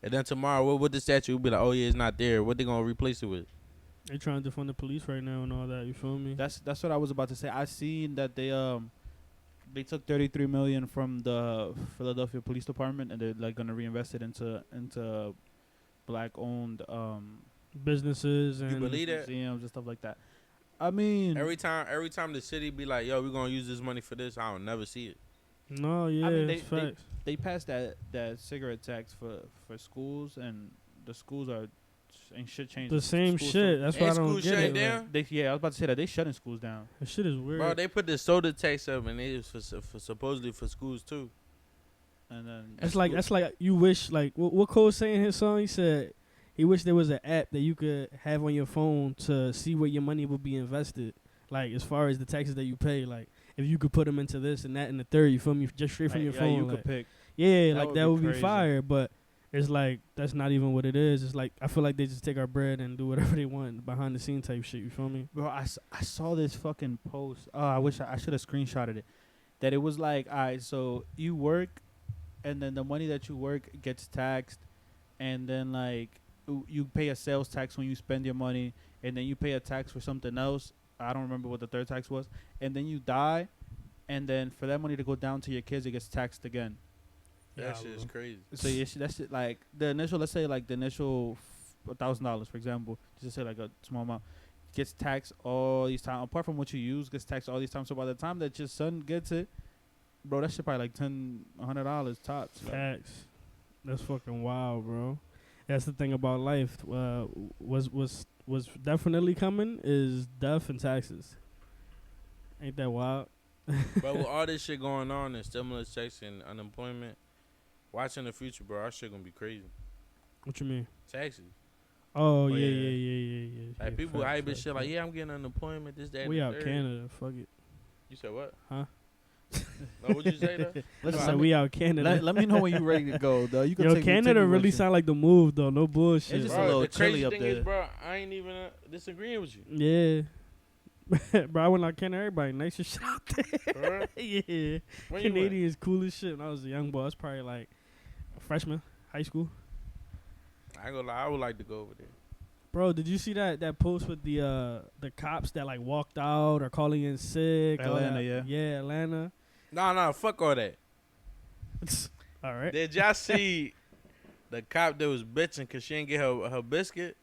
and then tomorrow, what the statue be like? Oh yeah, it's not there. What they gonna replace it with? They trying to defund the police right now and all that. You feel me? That's what I was about to say. I seen that they took $33 million from the Philadelphia Police Department and they're like gonna reinvest it into black owned Businesses and believe that? museums and stuff like that. I mean, Every time the city be like, yo, we gonna use this money for this, I don't never see it. No, yeah, I mean, it's facts. they passed that cigarette tax for schools, and the schools ain't shit changed. The same Schools shit. still- That's why I Ain't don't schools get shutting it. down? Like, I was about to say that they shutting schools down. that shit is weird. Bro, they put the soda tax up, and it was for supposedly for schools too. And then That's like you wish like what Cole saying in his song. He said he wished there was an app that you could have on your phone to see where your money would be invested. Like as far as the taxes that you pay, like if you could put them into this and that and the third, you feel me? Just straight from your phone. you like, could pick. yeah, That like would that be would be crazy. fire. But it's like that's not even what it is. It's like I feel like they just take our bread and do whatever they want behind the scene type shit. You feel me? Bro, I saw this fucking post. Oh, I wish I should have screenshotted it. That it was like, all right, so you work, and then the money that you work gets taxed, and then like you pay a sales tax when you spend your money, and then you pay a tax for something else. I don't remember what the third tax was, and then you die, and then for that money to go down to your kids, it gets taxed again. That shit is crazy. So that's it. Like the initial, let's say like the initial $1,000, for example, just to say like a small amount, gets taxed all these times. Apart from what you use, gets taxed all these times. So by the time that your son gets it, bro, that shit probably like $100 tops. Like, Facts. That's fucking wild, bro. That's the thing about life. Was definitely coming is death and taxes. Ain't that wild? But with all this shit going on and stimulus checks and unemployment, watching the future, bro, our shit gonna be crazy. What you mean? Taxes. Oh, yeah. yeah. Like people Facts, hype and facts, shit like, facts. yeah, I'm getting unemployment, this, that, We and out the third. Canada. Fuck it. You said what? Huh? No, what'd you say though? I Listen, said we out Canada. let me know when you ready to go, though. You can Yo, take Canada me really with you. sound like the move though. No bullshit. It's just a Bro, little the crazy chilly up thing there. is, bro, I ain't even disagreeing with you. Yeah. Bro, I went out Canada. Everybody nice as shit out there. Bro, Yeah. when you went? Canadians cool as shit. When I was a young boy, I was probably like a freshman, high school. I ain't gonna lie, I would like to go over there. Bro, did you see that post with the cops that like walked out or calling in sick? all Atlanta, that? yeah. Yeah, Atlanta. No, fuck all that. All right. Did y'all see The cop that was bitching because she didn't get her biscuit.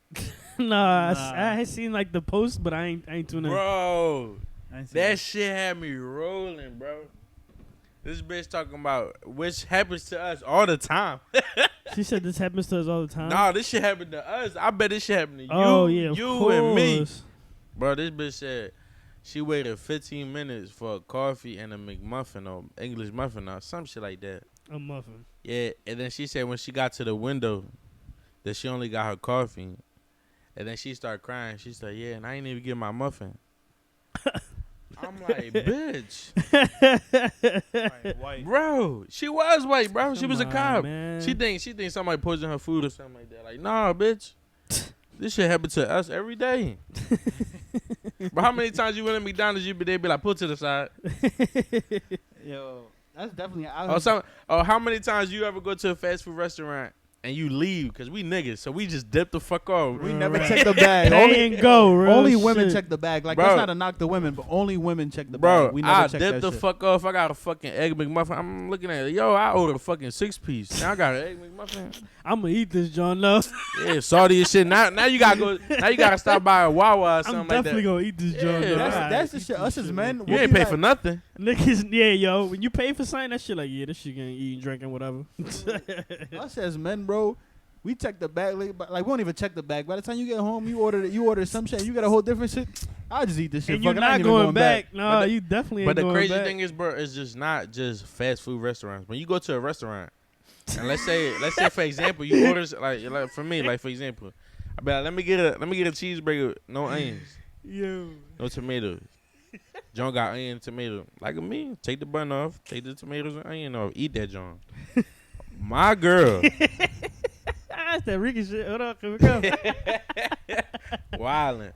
Nah, Nah. I had seen like the post, but I ain't tuned in. Bro, I ain't seen that shit had me rolling, bro. This bitch talking about, which happens to us all the time. She said this happens to us all the time. Nah, this shit happened to us. I bet this shit happened to Oh you, yeah, of you and me. course. Bro, this bitch said she waited 15 minutes for a coffee and a McMuffin or English muffin or some shit like that. A muffin. Yeah, and then she said when she got to the window that she only got her coffee. And then she started crying. She said, yeah, and I ain't even get my muffin. I'm like, bitch. White. Bro, she was white, bro. She was a Come cop. on, man. She think somebody poisoned her food or something like that. Like, nah, bitch. This shit happen to us every day. But how many times you went to McDonald's, they be like, put to the side. Yo, that's definitely. Or how many times you ever go to a fast food restaurant and you leave because we niggas, so we just dip the fuck off. We never Right. check the bag. Pay and go, real only women shit. check the bag. Like Bro. that's not a knock to women, but only women check the Bro, bag. We never I check dip that the shit. fuck off. I got a fucking egg McMuffin. I'm looking at it. Yo, I ordered a fucking 6-piece. Now I got an egg McMuffin. I'm gonna eat this, John. No, Yeah, salty as shit. Now you gotta go. Now you gotta stop by a Wawa or something I'm like definitely that. gonna eat this, John. Yeah, No. That's the shit. Us as men, You we'll ain't be pay like- for nothing. Niggas, yeah, yo, when you pay for something, that shit like, yeah, this shit gonna eat, drinking, whatever. Us as men, bro, we check the bag. Like we don't even check the bag. By the time you get home, you order some shit. You got a whole different shit. I just eat this shit. And you're Fuck it, I not ain't even going back. No, But the- you definitely But ain't the going crazy back. thing is, bro, it's just not just fast food restaurants. When you go to a restaurant, and let's say for example, you order like for me, like for example, I be like, let me get a cheeseburger, no onions, Yo. no tomatoes. John got onion and tomato. Like me, take the bun off, take the tomatoes and onion off, eat that John. My girl, That's that Ricky shit. Hold on, here we go. wildin'.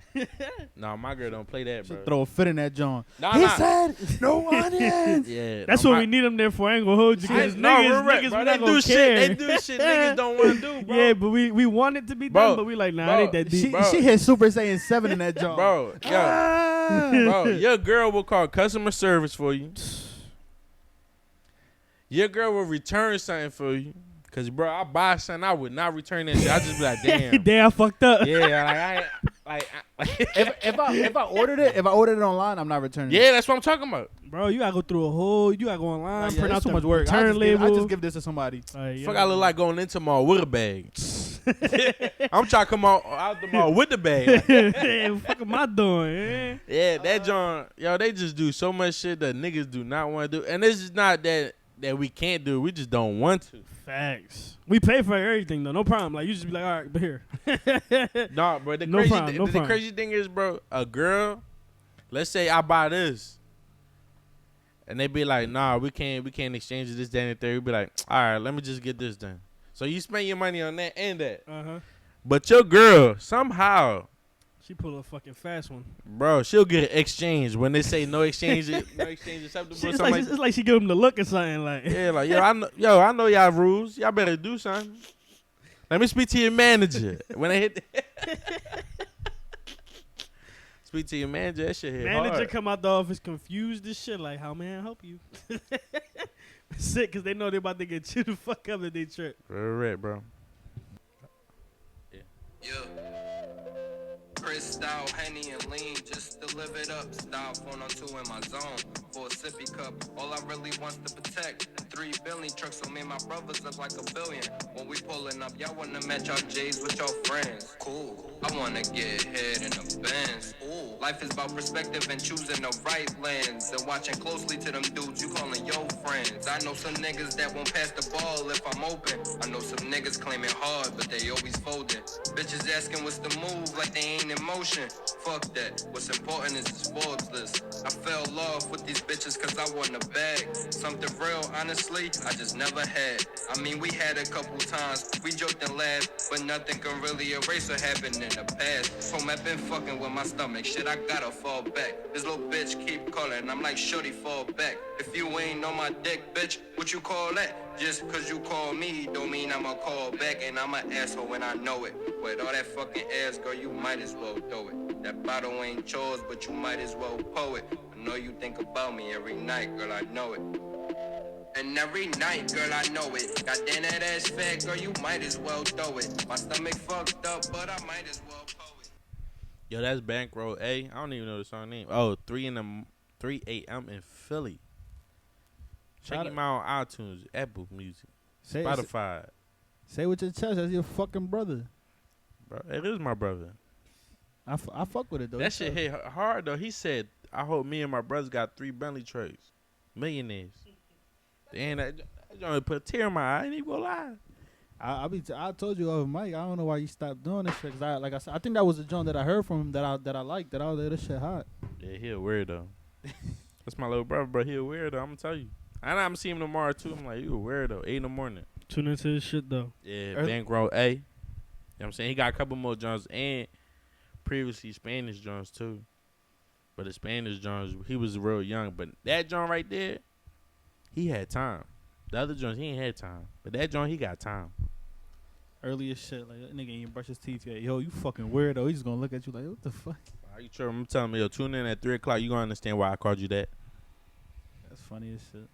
No, my girl don't play that, bro. throw a fit in that John. Nah, He nah. said no onions. Yeah, That's no, what my- we need them there for. I ain't gonna hold you. Cause No, niggas, we're right, niggas bro. we They not gonna do care. shit. They do shit niggas don't want to do, bro. Yeah, but we want it to be Bro, done, but we like, nah, bro, it ain't that deep. She hit Super Saiyan 7 in that John. Bro, yo, Ah. bro, your girl will call customer service for you. Your girl will return something for you. Cause bro, I buy something, I would not return that shit. I just be like, damn. Damn, I fucked up. Yeah, if I ordered it online, I'm not returning it. yeah, that's what I'm talking about. Bro, you gotta go through a whole. You gotta go online, Like, yeah, print it's out too the much work. return I label. just give this to somebody. Fuck, I look like going into mall with a bag. I'm trying to come out the mall with the bag. Damn, fuck am I doing? Eh? Yeah, that John, yo, they just do so much shit that niggas do not want to do, and it's just not that we can't do. We just don't want to. Facts. We pay for everything though, no problem. Like you just be like, all right, but here. No, bro. The No crazy, problem, no the problem. crazy thing is, bro, a girl. Let's say I buy this, and they be like, "Nah, we can't exchange this, that, and the third." We be like, "All right, let me just get this done." So you spend your money on that and that, but your girl somehow, She pull a fucking fast one. bro, she'll get an exchange when they say no exchange, no exchange acceptable. It's Something like, like it's like she give him the look or something. Like, yeah, like I know y'all rules. Y'all better do something. Let me speak to your manager when I hit. Speak to your manager. That shit hit manager hard. come out the office confused as shit. Like, how may I help you? Sick, cause they know they about to get chewed the fuck up if they trip. Right, bro. Yeah. Chris style, Henny and lean, just to live it up. Style phone on 2 in my zone. For a sippy cup, all I really wants to protect. 3 billion trucks, so me and my brothers look like $1 billion. When we pulling up, y'all wanna match our J's with your friends. Cool. I wanna get head in the Benz. Ooh. Life is about perspective and choosing the right lens. And watching closely to them dudes you calling your friends. I know some niggas that won't pass the ball if I'm open. I know some niggas claiming hard, but they always folding. Bitches asking what's the move like they ain't in motion. Fuck that. What's important is this Forbes list. I fell off with these bitches cause I want a bag. Something real, honestly, I just never had. I mean, we had a couple times, we joked and laughed, but nothing can really erase what happened in the past. Home, I've been fucking with my stomach, shit, I gotta fall back. This little bitch keep calling, I'm like, shorty, fall back. If you ain't on my dick, bitch, what you call that? Just cause you call me, don't mean I'ma call back, and I'm an asshole when I know it. With all that fucking ass, girl, you might as well throw it. That bottle ain't yours, but you might as well pour it. I know you think about me every night, girl, I know it. And every night, girl, I know it. Got that ass fat, girl, you might as well throw it. My stomach fucked up, but I might as well pull it. Yo, that's Bankroll A. I don't even know the song name. Oh, 3 a.m. in Philly. Check Shout him out on iTunes, Apple Music, Say, Spotify. say with your chest, that's your fucking brother. Bro, it is my brother. I fuck with it though. That shit hit hard though. He said, "I hope me and my brothers got 3 Bentley trucks, millionaires." And that joint put a tear in my eye. I ain't even gonna lie. I told you over Mike. I don't know why you stopped doing this shit. 'Cause like I said, I think that was the joint that I heard from him that I liked. That I was like, this shit hot. Yeah, he a weirdo. That's my little brother, bro. He a weirdo. I'm gonna tell you. And I'm seeing him tomorrow too. I'm like, you a weirdo. 8 in the morning. Tune into his shit though. Yeah, Bankroll A. You know what I'm saying? He got a couple more Jones and previously Spanish Jones too. But the Spanish Jones, he was real young. But that John right there, he had time. The other Jones, he ain't had time. But that John, he got time. Early as shit. Like that nigga ain't even brush his teeth yet. Yo, you fucking weirdo. He's just gonna look at you like, what the fuck? Are you sure? I'm telling you, yo, tune in at 3 o'clock. You gonna understand why I called you that. That's funny as shit.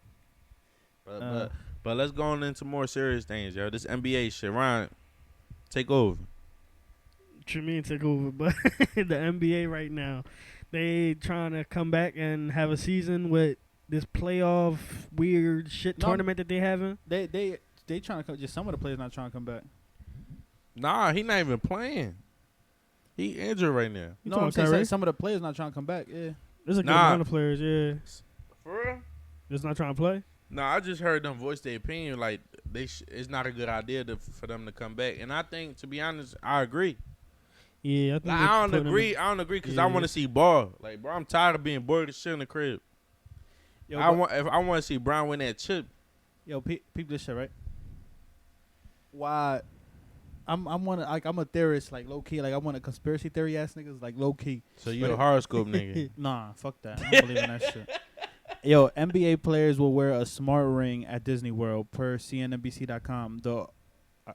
But let's go on into more serious things, yo. This NBA shit. Ryan, take over. What you mean take over? But the NBA right now, they trying to come back and have a season with this playoff weird shit No. tournament that they having. They trying to come. Just some of the players not trying to come back. Nah, he not even playing. He injured right now. You No, talking I'm saying Kyrie? some of the players not trying to come back. Yeah. There's a good Nah. amount of players, yeah. For real? Just not trying to play. No, I just heard them voice their opinion. Like it's not a good idea for them to come back. And I think, to be honest, I agree. Yeah, I think Like, they I don't put him agree. in- I don't agree because Yeah. I want to see ball. Like, bro, I'm tired of being bored as shit in the crib. Yo, I want to see Brown win that chip. Yo, peep this shit, right? Why? I'm a theorist, like low key. Like I want a conspiracy theory ass niggas, like low key. So you a horoscope nigga. Nah, fuck that. I don't believe in that shit. Yo, NBA players will wear a smart ring at Disney World per CNNBC.com. The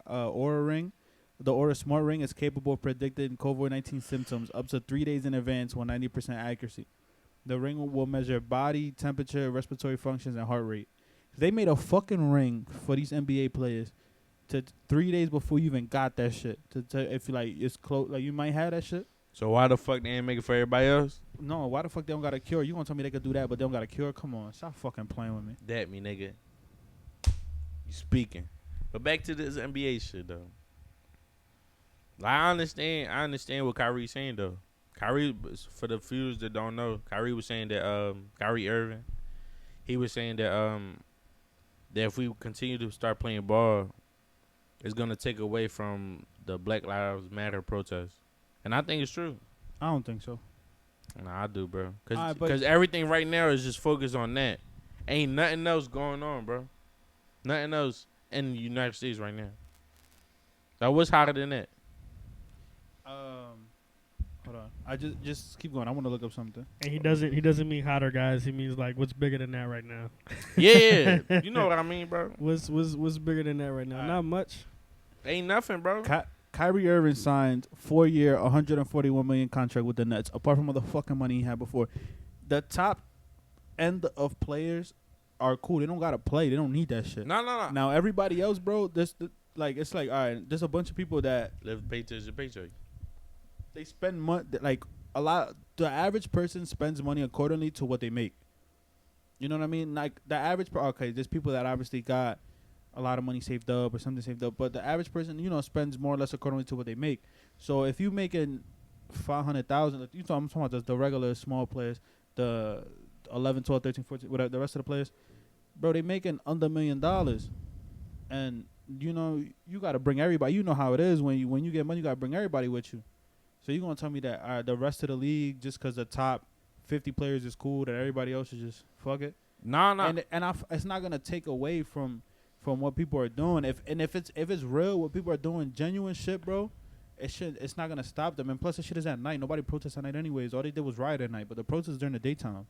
Aura ring, the Aura Smart Ring is capable of predicting COVID-19 symptoms up to 3 days in advance with 90% accuracy. The ring will measure body temperature, respiratory functions, and heart rate. They made a fucking ring for these NBA players to 3 days before you even got that shit. To if you like it's close, like you might have that shit. So why the fuck they ain't make it for everybody else? No, why the fuck they don't got a cure? You gonna tell me they could do that, but they don't got a cure? Come on, stop fucking playing with me. That me, nigga. You speaking. But back to this NBA shit though. Like, I understand what Kyrie's saying though. Kyrie, for the few that don't know, Kyrie was saying that Kyrie Irving, he was saying that that if we continue to start playing ball, it's gonna take away from the Black Lives Matter protests. And I think it's true. I don't think so. Nah, I do, bro. Alright, but- Because everything right now is just focused on that. Ain't nothing else going on, bro. Nothing else in the United States right now. Now, what's hotter than that? Hold on. I just keep going. I want to look up something. And he doesn't mean hotter guys. He means like what's bigger than that right now. Yeah, you know what I mean, bro. What's bigger than that right now? Alright. Not much. Ain't nothing, bro. Kyrie Irving signed 4-year, $141 million contract with the Nets. Apart from all the fucking money he had before, the top end of players are cool. They don't gotta play. They don't need that shit. No. Now everybody else, bro, it's like all right. There's a bunch of people that Live paycheck to paycheck. they spend money like a lot. The average person spends money accordingly to what they make. You know what I mean? Like the average. Okay, there's people that obviously got a lot of money saved up or something saved up, but the average person, spends more or less accordingly to what they make. So if you making 500,000, I'm talking about the regular small players, the 11, 12, 13, 14, whatever, the rest of the players, bro, they making under $1 million, and you got to bring everybody. You know how it is when you get money, you got to bring everybody with you. So you gonna tell me that the rest of the league, just because the top 50 players is cool, that everybody else should just fuck it? No. And it's not gonna take away from what people are doing. If it's real, what people are doing, genuine shit, bro, it's not gonna stop them. And plus, the shit is at night. Nobody protests at night anyways. All they did was riot at night, but the protests during the daytime.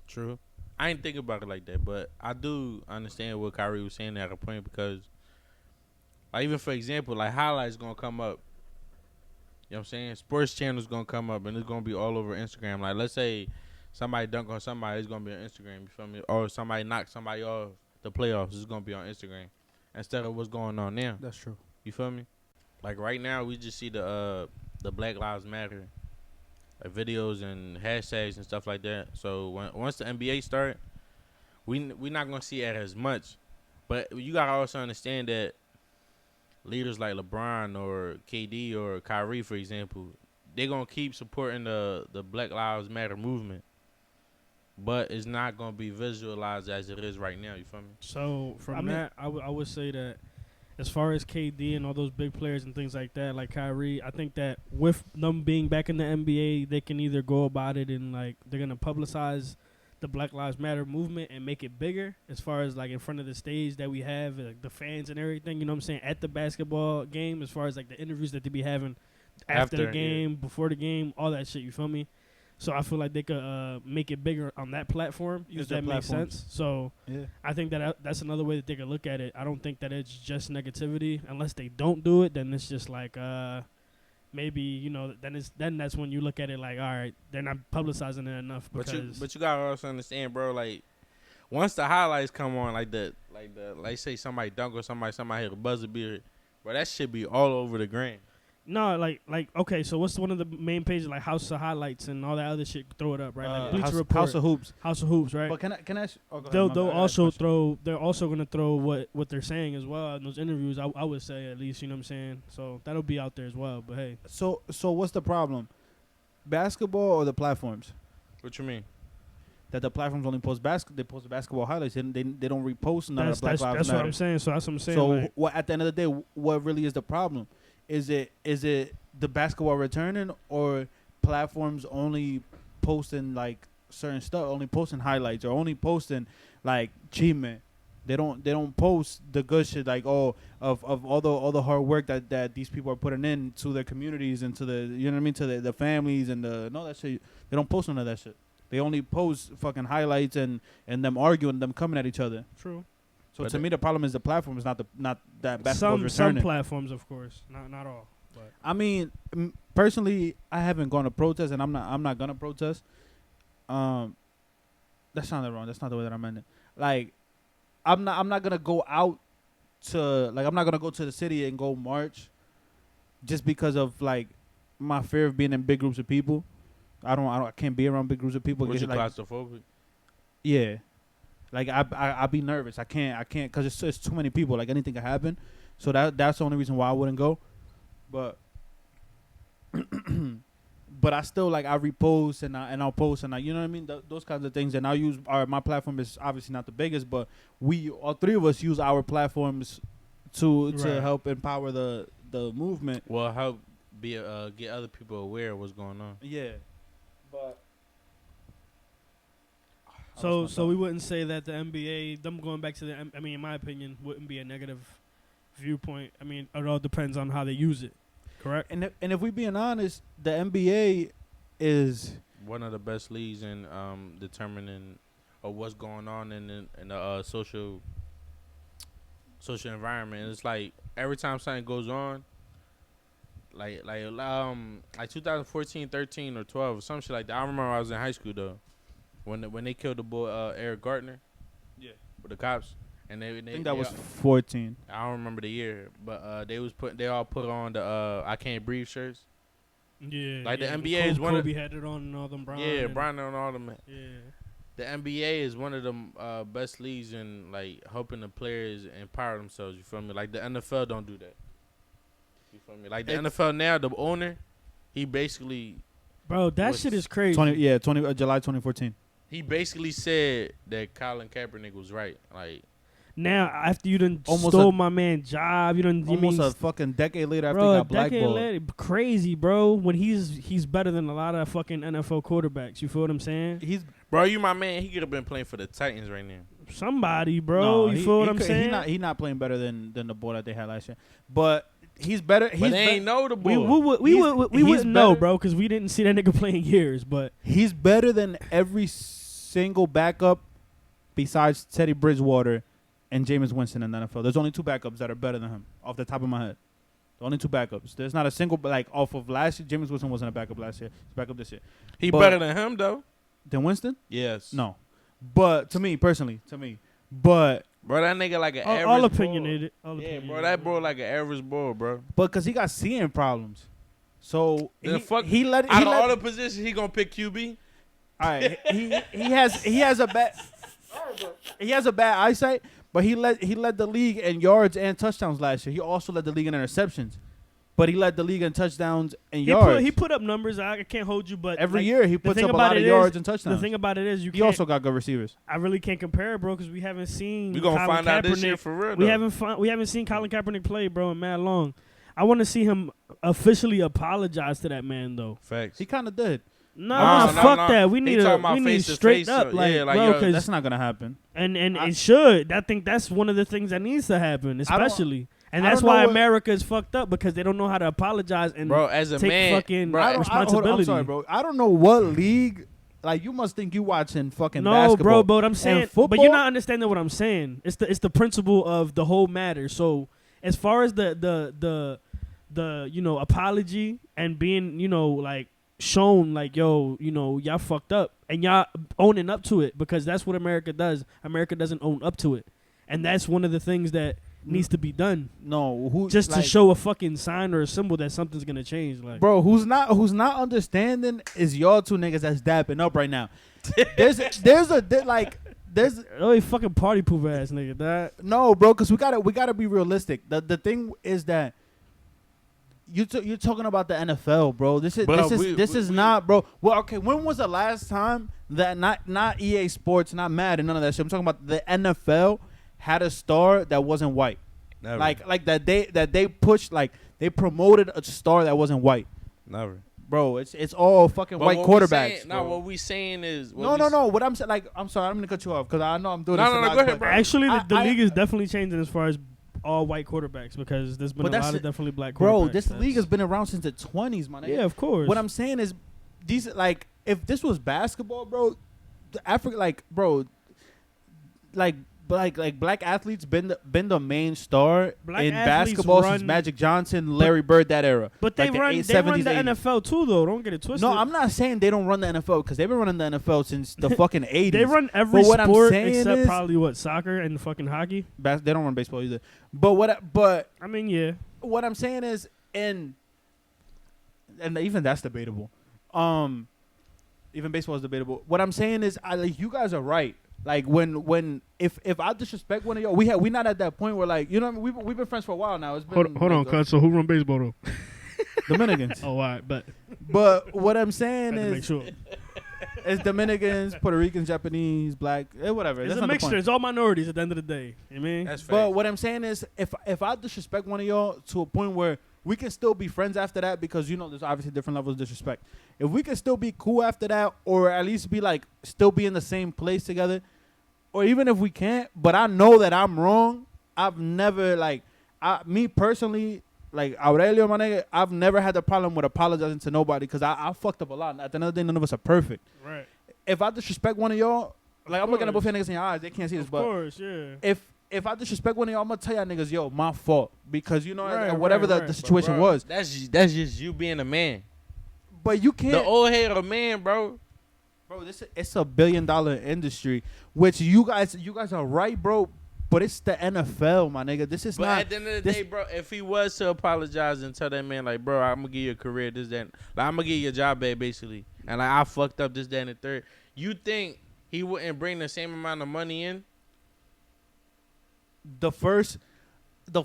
True. I ain't think about it like that, but I do understand what Kyrie was saying at a point because, like, even for example, like highlights gonna come up. You know what I'm saying? Sports channel's gonna come up and it's gonna be all over Instagram. Like, let's say somebody dunk on somebody, it's gonna be on Instagram. You feel me? Or somebody knock somebody off the playoffs is gonna be on Instagram instead of what's going on now. That's true. You feel me? Like right now, we just see the Black Lives Matter videos and hashtags and stuff like that. So once the NBA start, we not gonna see it as much. But you gotta also understand that leaders like LeBron or KD or Kyrie, for example, they're gonna keep supporting the Black Lives Matter movement, but it's not gonna be visualized as it is right now. You feel me? So from I mean- that, I would say that as far as KD and all those big players and things like that, like Kyrie, I think that with them being back in the NBA, they can either go about it and like they're gonna publicize the Black Lives Matter movement and make it bigger as far as like in front of the stage that we have, like, the fans and everything. You know what I'm saying? At the basketball game, as far as like the interviews that they be having after the After, game, before the game, all that shit. You feel me? So I feel like they could make it bigger on that platform. Use If their that makes platforms. sense. So Yeah. I think that that's another way that they could look at it. I don't think that it's just negativity. Unless they don't do it, then it's just like maybe, you know, then that's when you look at it like, all right, they're not publicizing it enough because But you gotta also understand, bro. Like once the highlights come on, like say somebody dunk or somebody hit a buzzer beater, bro, that shit be all over the gram. no, like okay. So what's one of the main pages like House of Highlights and all that other shit? Throw it up, right? Like Bleacher Report, House of Hoops. House of Hoops, right? But can I ask? Oh, go ahead, They'll my bad. I got a also question. throw. They're also gonna throw what they're saying as well in those interviews. I would say at least, you know what I'm saying. So that'll be out there as well. But hey, So what's the problem? Basketball or the platforms? What you mean? That the platforms only post they post the basketball highlights. They don't repost none of that's the Black Lives that's Matter. what I'm saying. So that's what I'm saying. So like, what at the end of the day, what really is the problem? Is it the basketball returning or platforms only posting like certain stuff, only posting highlights or only posting like achievement? They don't post the good shit like of all the hard work that these people are putting in to their communities and to the, you know what I mean, to the families and that shit. They don't post none of that shit. They only post fucking highlights and them arguing, them coming at each other. true. So But to me, the problem is the platform is not that basketball's Some returning. platforms, of course, not all. But I mean, personally, I haven't gone to protest, and I'm not gonna protest. That sounded wrong. That's not the way that I meant it. Like, I'm not gonna go out to I'm not gonna go to the city and go march, just because of like my fear of being in big groups of people. I can't be around big groups of people. Was you Like, claustrophobic? yeah, like I be nervous. I can't because it's too many people. Like anything can happen. So that's the only reason why I wouldn't go. But but I still like I repost and I'll post and you know what I mean, those kinds of things. And I'll use my platform is obviously not the biggest, but we all three of us use our platforms to Right. help empower the movement. Well, help get other people aware of what's going on. Yeah, but so we wouldn't say that the NBA, them going back to I mean, in my opinion, wouldn't be a negative viewpoint. I mean, it all depends on how they use it. Correct. and if we being honest, the NBA is One of the best leagues in determining what's going on in the social environment. It's like every time something goes on, like 2014, 13, or 12, or some shit like that. I remember I was in high school though, when they killed the boy Eric Gardner. Yeah. With the cops, and they I think that was 14. I don't remember the year, but they all put on the I Can't Breathe shirts. Yeah. Like, the yeah, NBA is one of- Kobe had it on and all them Brown. Yeah, and- Brian and all them. Yeah. The NBA is one of the best leagues in like helping the players empower themselves. You feel me? Like the NFL don't do that. You feel me? Like the NFL now, the owner, he basically Bro, that Was shit is crazy. 20 July 2014. said that Colin Kaepernick was right. Like Now, after you done Almost stole a- my man job, you done you Almost mean, a fucking decade later after bro, he a got decade blackballed. later, crazy, bro. When he's better than a lot of fucking NFL quarterbacks. You feel what I'm saying? He's bro, you my man. He could have been playing for the Titans right now. Somebody, bro. no, you feel what I'm saying? He not playing better than the boy that they had last year. But he's better. But they ain't know the boy. We He's- wouldn't know, better- bro, because we didn't see that nigga playing years. But He's better than every single backup besides Teddy Bridgewater and Jameis Winston in the NFL. There's only two backups that are better than him off the top of my head. The only two backups. There's not a single like off of last year. Jameis Winston wasn't a backup last year. He's a backup this year. He but- better than him though. Then Winston? Yes. No. But to me personally, but Bro, that nigga like an average All ball. opinionated. All Yeah, opinionated. bro, that bro like an average ball, bro. But because he got seeing problems, so The fuck- he let Out he of let, all the positions, he gonna pick QB. all right. He has a bad eyesight, but he led the league in yards and touchdowns last year. He also led the league in interceptions, but he led the league in touchdowns and yards. He put up numbers. I can't hold you, but Every like, year he the puts thing up a about lot of it yards is- and touchdowns. The thing about it is, He also got good receivers. I really can't compare it, bro, because we haven't seen. We gonna Colin find out this Kaepernick- year for real. We though. haven't seen Colin Kaepernick play, bro, in mad long. I want to see him officially apologize to that man, though. Facts. He kind of did. No, fuck that. We He need talking a about we need face to straight face, up, so, like, yeah, like, bro, yo, because That's not gonna happen. and I- it should. I think that's one of the things that needs to happen, especially, and I that's don't know why what- America is fucked up because they don't know how to apologize and Bro, as a take man, fucking bro, I don't- responsibility. I'm sorry, bro. I don't know what league. Like you must think you watching fucking No, basketball. bro, but I'm saying, but football? you're not understanding what I'm saying. It's the principle of the whole matter. So as far as the apology and being like shown like y'all fucked up and y'all owning up to it, because that's what America does. America doesn't own up to it, and that's one of the things that needs to be done, No, who just to like, show a fucking sign or a symbol that something's gonna change. Like, bro, who's not understanding is y'all two niggas that's dapping up right now. There's oh, you fucking party pooper ass nigga. That no, bro, because we gotta be realistic. The thing is that you're talking about the NFL, bro. This is Bro, this is not, bro. Well, okay, when was the last time that not EA Sports, not Madden, none of that shit. I'm talking about the NFL had a star that wasn't white. Never. Like that they pushed, like they promoted a star that wasn't white. Never. Bro, it's all fucking white quarterbacks. No, bro. what we saying is No. What I'm saying, like, I'm sorry, I'm gonna cut you off because I know I'm doing No, this. no, a no, lot, go ahead, but- bro. actually the I- league is definitely changing as far as all white quarterbacks, because there's been But a that's lot of it. definitely black quarterbacks. Bro, this that's- league has been around since the 20s, my nigga. yeah, of course. What I'm saying is, these like, if this was basketball, bro, the Africa, like, bro, like black athletes been the main star Black in athletes basketball since run- Magic Johnson, Larry Bird, that era. But they Like the run 70s, the 80s. NFL too, though. Don't get it twisted. No, I'm not saying they don't run the NFL because they've been running the NFL since the fucking 80s. They run every But what I'm sport saying except is- probably soccer and fucking hockey. They don't run baseball either. But I mean, yeah. what I'm saying is, and even that's debatable. Even baseball is debatable. What I'm saying is, like, you guys are right. Like when if I disrespect one of y'all, we not at that point where, like, you know what I mean? We've been friends for a while now. It's been like, So who run baseball though? Dominicans. Oh, all right, but But what I'm saying had to make is, sure. it's Dominicans, Puerto Ricans, Japanese, black, whatever. It's That's a not the mixture. point. It's all minorities at the end of the day. You know what I mean? That's But fact. what I'm saying is, if I disrespect one of y'all to a point where we can still be friends after that, because there's obviously different levels of disrespect. If we can still be cool after that, or at least be like still be in the same place together, or even if we can't, but I know that I'm wrong. I've never me personally, like Aurelio, my nigga, I've never had the problem with apologizing to nobody because I fucked up a lot. At the end of the day, none of us are perfect. Right. If I disrespect one of y'all, like I'm looking at both course. your niggas in your eyes, they can't see this, Of but course, yeah. if I disrespect one of y'all, I'm gonna tell y'all niggas, yo, my fault, because Right, whatever right, the right. situation Bro, was. That's just you being a man. But you can't, The old head of a man, bro. bro. It's a $1 billion industry, which you guys are right, bro. But it's the NFL, my nigga. This is But not. at the end of the this- day, bro, if he was to apologize and tell that man, like, bro, I'm gonna give you a career, this, that, like, I'm gonna give you a job back, basically, and like I fucked up this, that, and the third, you think he wouldn't bring the same amount of money in? the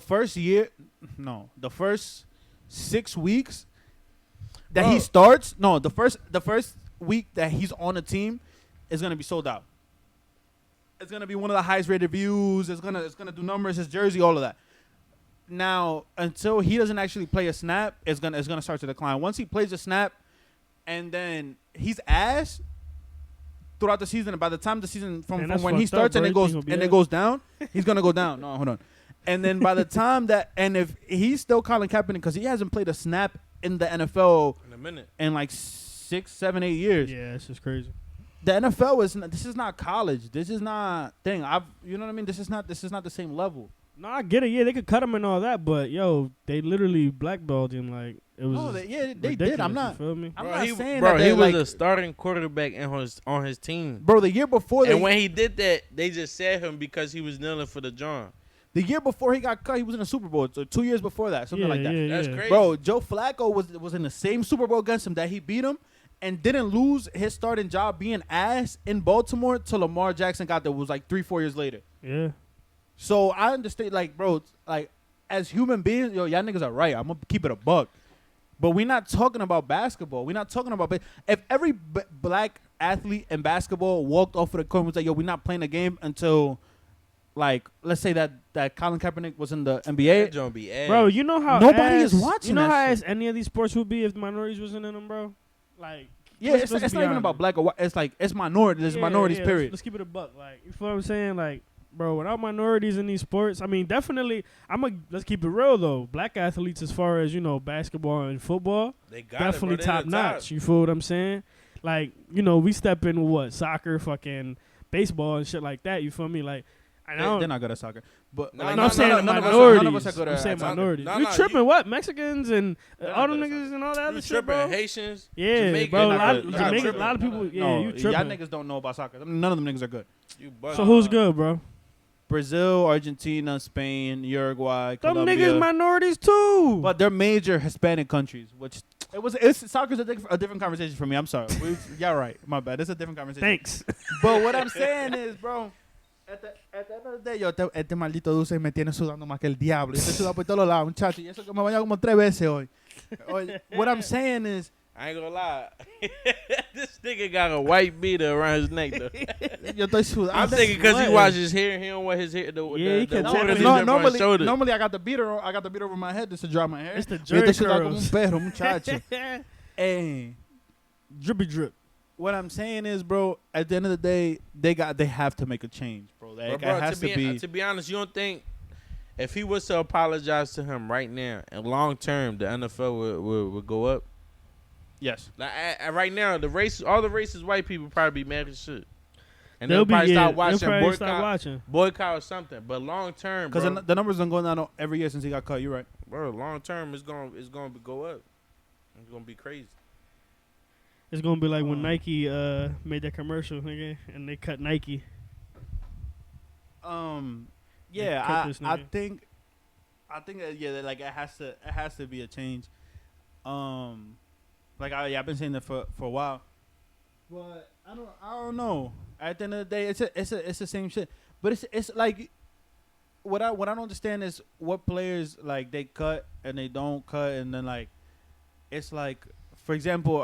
first year, no, the first 6 weeks that he Bro. starts, no, the first week that he's on the team is gonna be sold out. It's gonna be one of the highest rated views. It's gonna do numbers. His jersey, all of that. Now, until he doesn't actually play a snap, it's gonna start to decline. Once he plays a snap, and then he's ass throughout the season. And by the time the season Man, from that's when he fucked up, starts and bro. it You goes think he'll be and it ass? goes down, he's gonna go down. No, hold on. And then by the time and if he's still Colin Kaepernick because he hasn't played a snap in the NFL In a minute. in like 6, 7, 8 years. Yeah, it's just crazy. The NFL this is not college. This is not thing. You know what I mean? This is not the same level. No, I get it. Yeah, they could cut him and all that, but yo, they literally blackballed him. Like it was. Oh, they did. ridiculous, I'm you not. feel me? I'm Bro, not he, saying bro, that. he They, was like, a starting quarterback on his team. bro. The year before, And when he did that, they just said him because he was kneeling for the John. the year before he got cut, he was in the Super Bowl. So 2 years before that, something like that. That's crazy. Bro, Joe Flacco was in the same Super Bowl against him that he beat him and didn't lose his starting job being ass in Baltimore till Lamar Jackson got there. It was like 3-4 years later. Yeah. So I understand, like, bro, like, as human beings, yo, y'all niggas are right. I'm gonna keep it a buck. But we're not talking about basketball. We're not talking about if every black athlete in basketball walked off of the court and was like, yo, we're not playing the game until, like, let's say that Colin Kaepernick was in the NBA. That John be ass. Bro, you know how Nobody is ass- watching You know that how shit. ass any of these sports would be if minorities wasn't in them, bro. Like, Yeah, let's it's be not even honest. about black or white. It's like, it's minority. There's minorities, yeah, period. Let's keep it a buck. Like, you feel what I'm saying? Like, bro, without minorities in these sports, I mean, definitely, let's keep it real, though. Black athletes, as far as, basketball and football, they got definitely it, bro. top notch. You feel what I'm saying? Like, we step in with what? Soccer, fucking baseball and shit like that. You feel me? Like, I They're don't. not good at soccer. But No, like, No, I'm saying none of us- minorities. none of us are good I'm at saying soccer. minorities. No, You no, tripping? you- What? Mexicans and They're all not the good at niggas and all that You other shit, tripping? bro. Haitians, Yeah, Jamaican, bro. A They're lot, not of, good. Jamaican, tripping. a lot of people. Yeah, no, you y'all tripping. niggas don't know about soccer. None of them niggas are good. You bugging. So who's good, bro? Brazil, Argentina, Spain, Uruguay, Them Colombia. niggas minorities too. But they're major Hispanic countries, which it's soccer's a different conversation for me. I'm sorry. Y'all right. My bad. It's a different conversation. Thanks. But what I'm saying is, bro, at the end of the day, este maldito dulce me tiene sudando más que el diablo. Yo estoy sudando por todos lados, muchacho. Y eso que me baño como 3 veces hoy. What I'm saying is, I ain't gonna lie. This nigga got a white beater around his neck, though. yo estoy sudando. I'm thinking because he What? washes his hair, he don't wear his hair. Yeah, he can the tap water it. is No, up on his shoulder. normally I got the beater over my head just to dry my hair. It's the Yo jerry estoy sudando como un curls. perro, muchacho. Hey. Drippy drip. What I'm saying is, bro, at the end of the day, they have to make a change, bro. Like, But bro, it has to be honest, you don't think if he was to apologize to him right now, and long term, the NFL would go up? Yes. Like right now, all the racist white people probably be mad as shit, and They'll they'll be probably yeah, start watching, they'll probably start watching. boycott or something. But long term, Because bro, the numbers been going down every year since he got cut. You're right. bro, long term it's gonna go up. It's gonna be crazy. It's gonna be like when Nike made that commercial, nigga, and they cut Nike. Yeah, cut this I nigga. think that, yeah, that, like it has to be a change. Like I've been saying that for a while, but I don't know. At the end of the day, it's the same shit. But it's like what I don't understand is what players like they cut and they don't cut, and then like it's like, for example,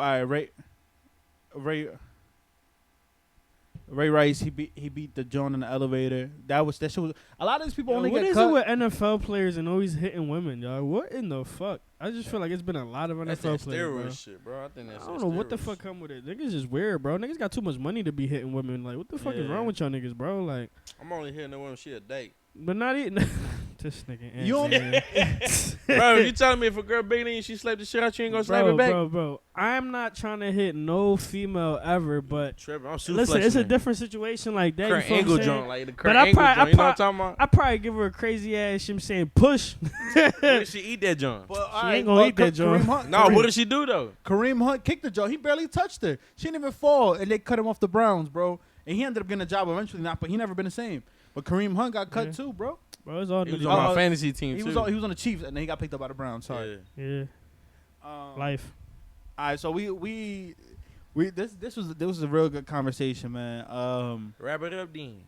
Ray Rice, he beat the John in the elevator. That shit was a lot of these people only What get is cut. it with NFL players and always hitting women, y'all? What in the fuck? I just feel like it's been a lot of That's NFL that players, bro. steroid shit, bro. I think that's I don't that know what the steroid fuck shit. come with it. Niggas just weird, bro. Niggas got too much money to be hitting women. Like, what the fuck is Yeah. wrong with y'all niggas, bro? Like, I'm only hitting the woman she a date. but not even this nigga. You don't- Bro, if you telling me if a girl bigger than you, she slapped the shit out, you ain't gonna slap her back? bro. I'm not trying to hit no female ever, but Tripping. I'm super listen, it's a different situation like that. Kurt you feel what I'm Angle saying? joint, like the Kurt But I Angle probably- joint. You know what I'm talking about? I probably give her a crazy ass. I'm saying push. What if she eat that joint? But, She ain't gonna eat that joint. No, what did she do though? Kareem Hunt kicked the joint. He barely touched her. She didn't even fall, and they cut him off the Browns, bro. And he ended up getting a job eventually, but he never been the same. But Kareem Hunt got cut Yeah. too, bro. Bro, it's all He was niggas. on my Uh, fantasy team He too. was on the Chiefs, and then he got picked up by the Browns. Sorry. Yeah. Yeah, life. All right, so we this was a real good conversation, man. Wrap it up, Dean.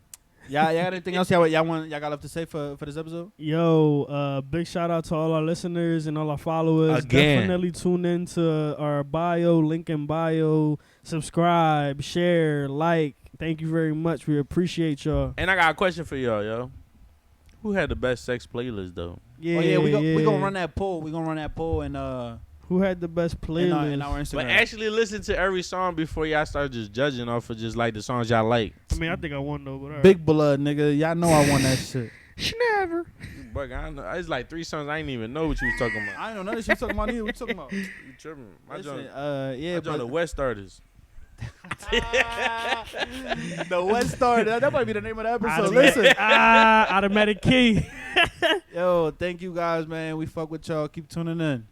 Y'all got anything else y'all got left to say for this episode? Yo, big shout out to all our listeners and all our followers. Again. Definitely tune in to our link in bio. Subscribe, share, like. Thank you very much. We appreciate y'all. And I got a question for y'all, yo. Who had the best sex playlist though? Yeah, Oh yeah, we gonna run that poll. We gonna run that poll and Who had the best in playlist? our Instagram. But actually listen to every song before y'all start just judging off of just like the songs y'all like. I mean, I think I won though. But all right. Big blood, nigga. Y'all know I won that shit. Never. But I know it's like 3 songs I didn't even know what you was talking about. I ain't know none of shit talking about either. What you talking about? You tripping? My Listen, joint, yeah, my joint the but West Starters. the West Star. That might be the name of the episode. Automatic- Listen, Automatic key. Yo, thank you guys, man. We fuck with y'all. Keep tuning in.